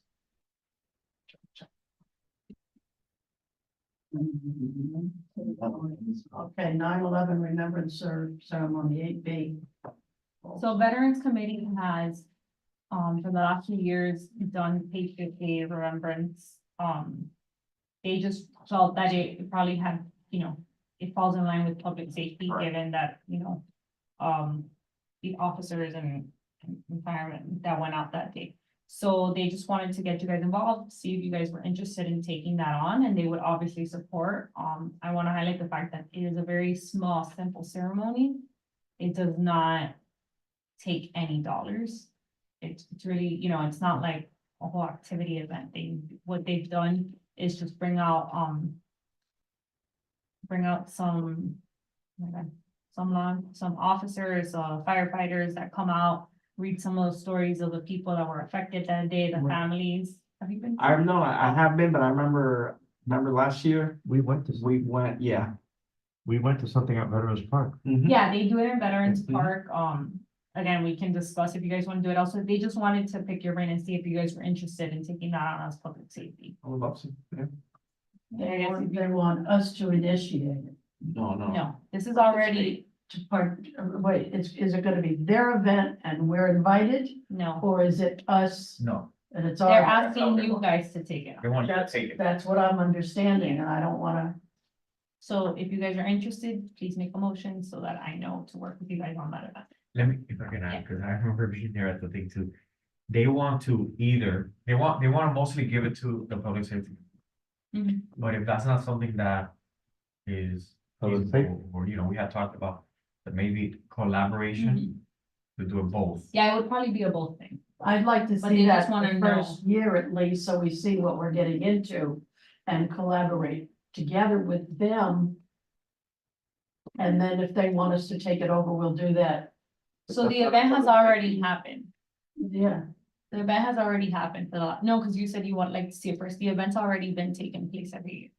Okay, 9/11 Remembrance Ceremony, 8B. So Veterans Committee has, for the last few years, done Patriot Remembrance. They just felt that it probably had, it falls in line with public safety, Right. given that, the officers and environment that went out that day. So they just wanted to get you guys involved, see if you guys were interested in taking that on, and they would obviously support. I want to highlight the fact that it is a very small, simple ceremony. It does not take any dollars. It's really, it's not like a whole activity event thing. What they've done is just bring out some, oh my God, some officers, firefighters that come out, read some of the stories of the people that were affected that day, the Right. families. Have you been? I know, I have been, but I remember last year, we went to, we went, yeah. we went to something at Veterans Park. Mhm. Yeah, they do it in Veterans Mhm. Park. Again, we can discuss if you guys want to do it. Also, they just wanted to pick your brain and see if you guys were interested in taking that on as public safety. I would love to, yeah. They want us to initiate it. No. No, this is already, To part, wait, is it gonna be their event and we're invited, no, or is it us No, and it's our? they're asking you guys to take it they on. want you to That's, take it. that's what I'm understanding, and I don't wanna, So if you guys are interested, please make a motion so that I know to work with you guys on that event. Let me, if I can add, because I remember being there at the thing too. They want to either, they want to mostly give it to the public safety. Mhm. But if that's not something that is Public feasible, or, we had talked about, that maybe collaboration. to do it both. Yeah, it would probably be a both thing. I'd like to But see they that just wanna the first year at least, so we see what we're getting into and collaborate together with them. And then if they want us to take it over, we'll do that. So the event has already happened. Yeah, The event has already happened for the, no, because you said you want like to see it first. The event's already been taking place every year.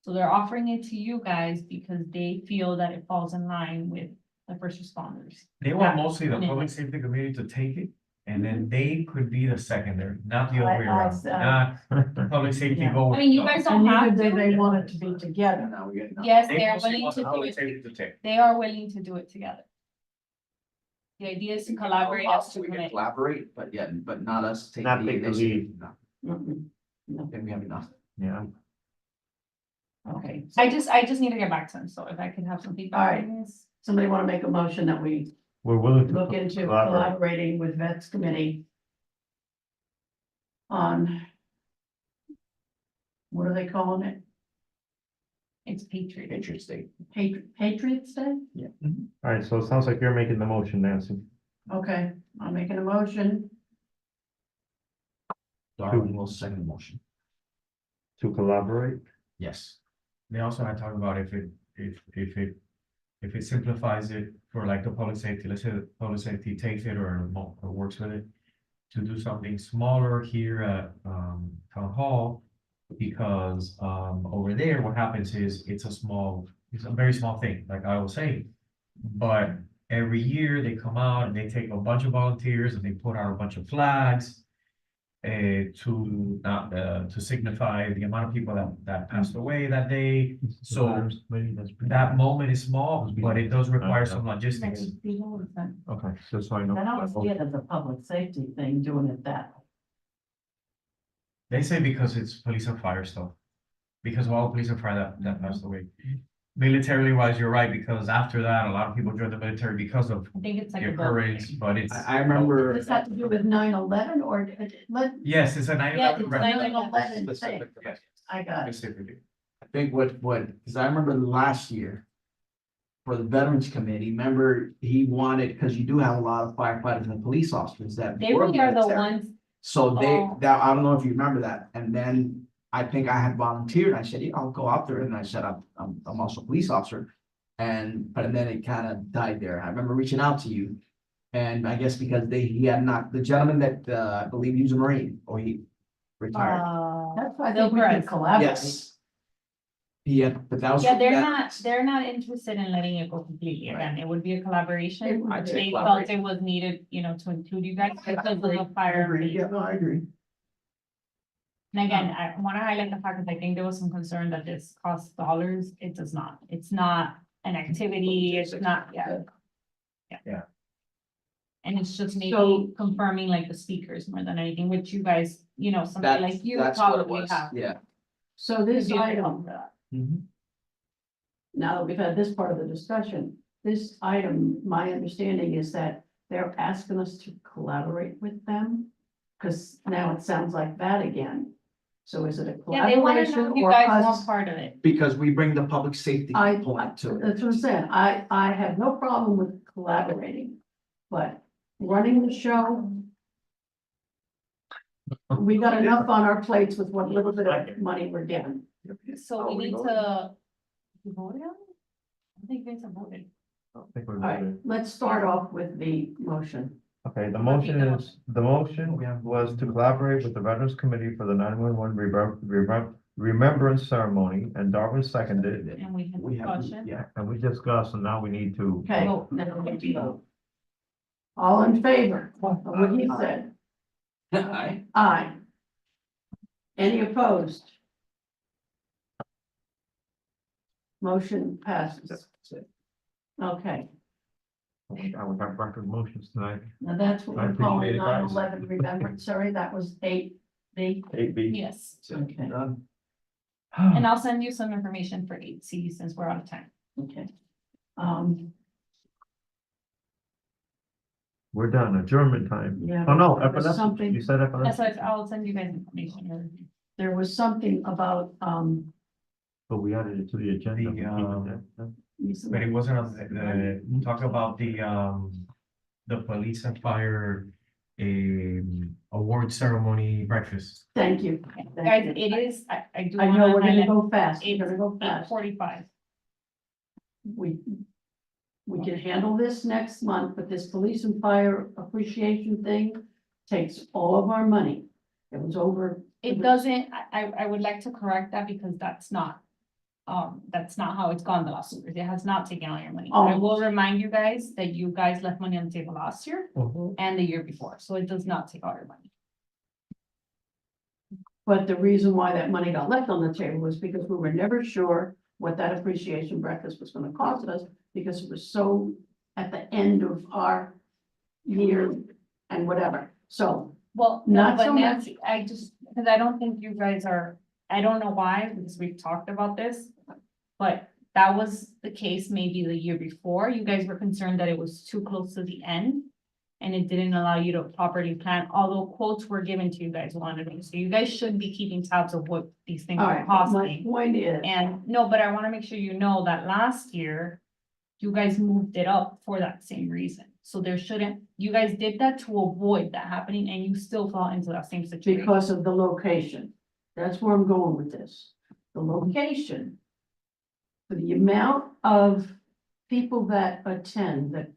So they're offering it to you guys because they feel that it falls in line with the first responders. They want Yeah. mostly the Yeah. public safety committee to take it, and then they could be the secondary, not the other way I- around, not public safety Yeah. go. I mean, you guys don't and have neither do they to. want it to be together. Now we're getting. Yes, They they are mostly willing want to the do public it. safety to take. They are willing to do it together. The idea is to collaborate as to We can commit. collaborate, but yeah, but not us take Not the take the initiative. No, Mm-mm. I think we have enough. Yeah, Okay, I just need to get back to them, so if I can have some feedback. All right. on this. somebody want to make a motion that we we're willing to look into collaborate. collaborating with Vets Committee on, what are they calling it? It's Patriot. Patriot State. Patriots Day? All right, so it sounds like you're making the motion, Nancy. Okay, I'm making a motion. Darwin will second the motion. To collaborate. Yes. They also had talked about if it simplifies it for like the public safety, let's say the public safety takes it or works with it. To do something smaller here at town hall. Because over there, what happens is it's a very small thing, like I was saying. But every year they come out and they take a bunch of volunteers and they put out a bunch of flags. To signify the amount of people that passed away that day. So that moment is small, but it does require some logistics. Okay, so I know. I don't see it as a public safety thing, doing it that. They say because it's police and fire stuff. Because of all police and fire that passed away. Militarily wise, you're right, because after that, a lot of people joined the military because of I think it's like the a both occurrence, thing. but it's. I remember. Does this have to do with 9/11 or let? Yes, it's a Yeah, 9/11 it's reference. 9/11 thing. Specific. Yes, I got it. specifically. I think because I remember last year. For the Veterans Committee, remember, he wanted, because you do have a lot of firefighters and police officers that. They were really are the military. ones, So Oh. I don't know if you remember that, and then I think I had volunteered, I said, yeah, I'll go out there, and I said, I'm also a police officer. But then it kind of died there, I remember reaching out to you, and I guess because he had not, the gentleman that, I believe he was a Marine, or he retired. That's why I They'll think we can press. collaborate. Yes. Yeah, but that was. yeah, that- they're not interested in letting it go completely again. It would be a It collaboration. would I'd be. say They felt collaborate. it was needed, to include you guys because of the I fire. agree, yeah, no, I agree. And again, I want to highlight the fact that I think there was some concern that this costs dollars. It does not. It's not an activity. It's not, yeah. Yeah. And it's just maybe So- confirming like the speakers more than anything, which you guys, somebody like you That's what it probably was, have. yeah. So this Yeah. item, now that we've had this part of the discussion, this item, my understanding is that they're asking us to collaborate with them. Cause now it sounds like that again. So is it a Yeah, they want to know collaboration if you or guys want us? part of it. Because we bring the public safety I, component to it. that's what I'm saying. I have no problem with collaborating, but running the show. We got enough on our plates with what little bit of money we're given. So Oh, we we need voted? to. You voted on it? I think there's a voted. I think we're All right, good. let's start off with the motion. Okay, the motion was to collaborate with the Veterans Committee for the 9/11 remembrance ceremony, and Darwin seconded it. And we had We have, discussion. yeah. And we discussed, and now we need to. Okay, now we need to vote. All in favor of what he said? Aye. Aye. Any opposed? Motion passes. Okay, I would have record motions tonight. now that's what I we're calling appreciate it, guys. 9/11 remembrance, sorry, that was 8B. 8B. Yes, Okay. Done. and I'll send you some information for 8C since we're out of time. Okay. We're done, adjournment time. Yeah. Oh, no, there was epilepsy, something, you said That's epilepsy, why I'll send you guys information. there was something about, but we added it to the agenda. But it wasn't on talk about the the police and fire award ceremony breakfast. Thank you. Guys, Thank you. it is, I do. I know, wanna we're gonna highlight, go fast, we're it's gonna go fast. 8:45. We can handle this next month, but this police and fire appreciation thing takes all of our money. It was over. It doesn't, I would like to correct that because that's not how it's gone the last 2 years. It has not taken all your money. I Oh. will remind you guys that you guys left money on the table last year Mhm. and the year before, so it does not take all your money. But the reason why that money got left on the table was because we were never sure what that appreciation breakfast was gonna cost us, because it was so at the end of our year and whatever. So, Well, no, Not so but much. Nancy, I just, because I don't think you guys are, I don't know why, because we've talked about this. But that was the case maybe the year before. You guys were concerned that it was too close to the end. And it didn't allow you to properly plan, although quotes were given to you guys wanted to. So you guys should be keeping tabs of what these things all are right, but my costing. point is, And no, but I want to make sure you know that last year, you guys moved it up for that same reason. So there shouldn't, you guys did that to avoid that happening and you still fell into that same situation. because of the location. That's where I'm going with this. The location. For the amount of people that attend, that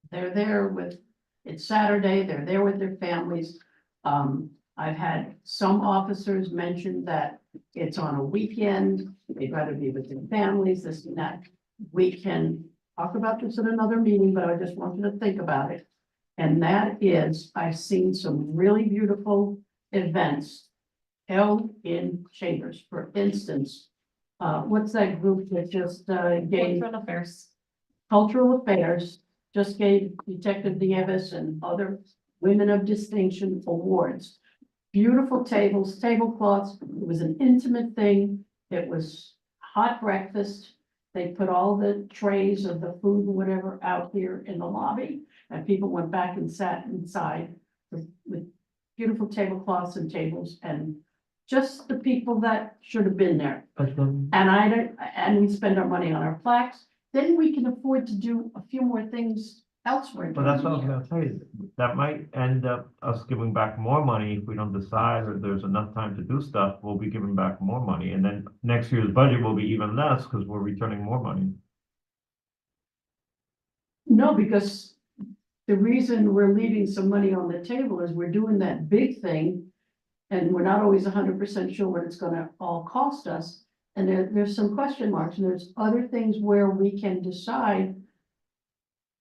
they're there with, it's Saturday, they're there with their families. I've had some officers mention that it's on a weekend, they'd rather be with their families, this and that. We can talk about this in another meeting, but I just want you to think about it. And that is, I've seen some really beautiful events held in chambers. For instance, what's that group that just gave Cultural affairs. Cultural Affairs, just gave Detective Nieves and other women of distinction awards. Beautiful tables, tablecloths. It was an intimate thing. It was hot breakfast. They put all the trays of the food and whatever out here in the lobby, and people went back and sat inside with beautiful tablecloths and tables, and just the people that should have been there. And I don't, and we spend our money on our plaques, then we can afford to do a few more things elsewhere. But that's what I was during the gonna say, that might end up us giving back more money if we don't decide, or there's enough time to do stuff, we'll be giving back more money, and then next year's budget will be even less, because we're returning more money. No, because the reason we're leaving some money on the table is we're doing that big thing. And we're not always 100% sure what it's gonna all cost us. And there's some question marks, and there's other things where we can decide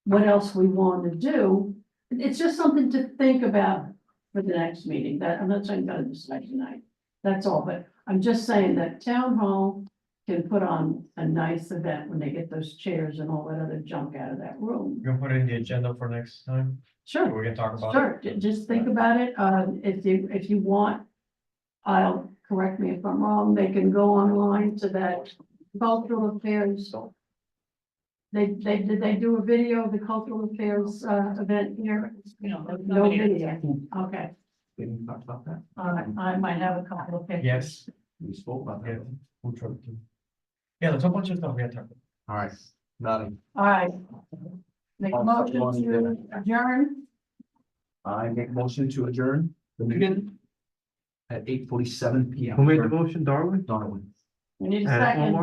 what else we want to do. It's just something to think about for the next meeting. That, I'm not saying gotta decide tonight. That's all, but I'm just saying that town hall can put on a nice event when they get those chairs and all that other junk out of that room. You can put it in the agenda for next time, Sure. we can talk about it. Sure, just think about it, if you want, I'll, correct me if I'm wrong, they can go online to that cultural affairs. Did they do a video of the cultural affairs, event here? You know, there's No nobody- video, okay, Didn't we talk about that? I might have a couple of pictures. Yes, We spoke about yeah, that. food truck too. Yeah, there's a bunch of stuff we have to talk about. All right, nothing. All right. Make a motion to adjourn, I make motion to adjourn the meeting at 8:47 PM. Who made the motion, Darwin? Darwin. we need a And second.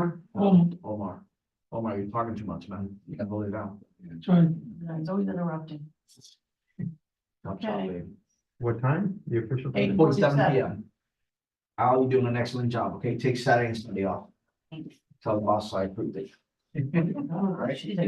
Omar? Omar, you're talking too much, man. You can hold it down. Sorry. It's always interrupting. Top shot, Okay. baby. What time? The official time? 8:47 PM. Al, you're doing an excellent job, okay? Take Saturday and Sunday off. Tell the boss I approved it. All right.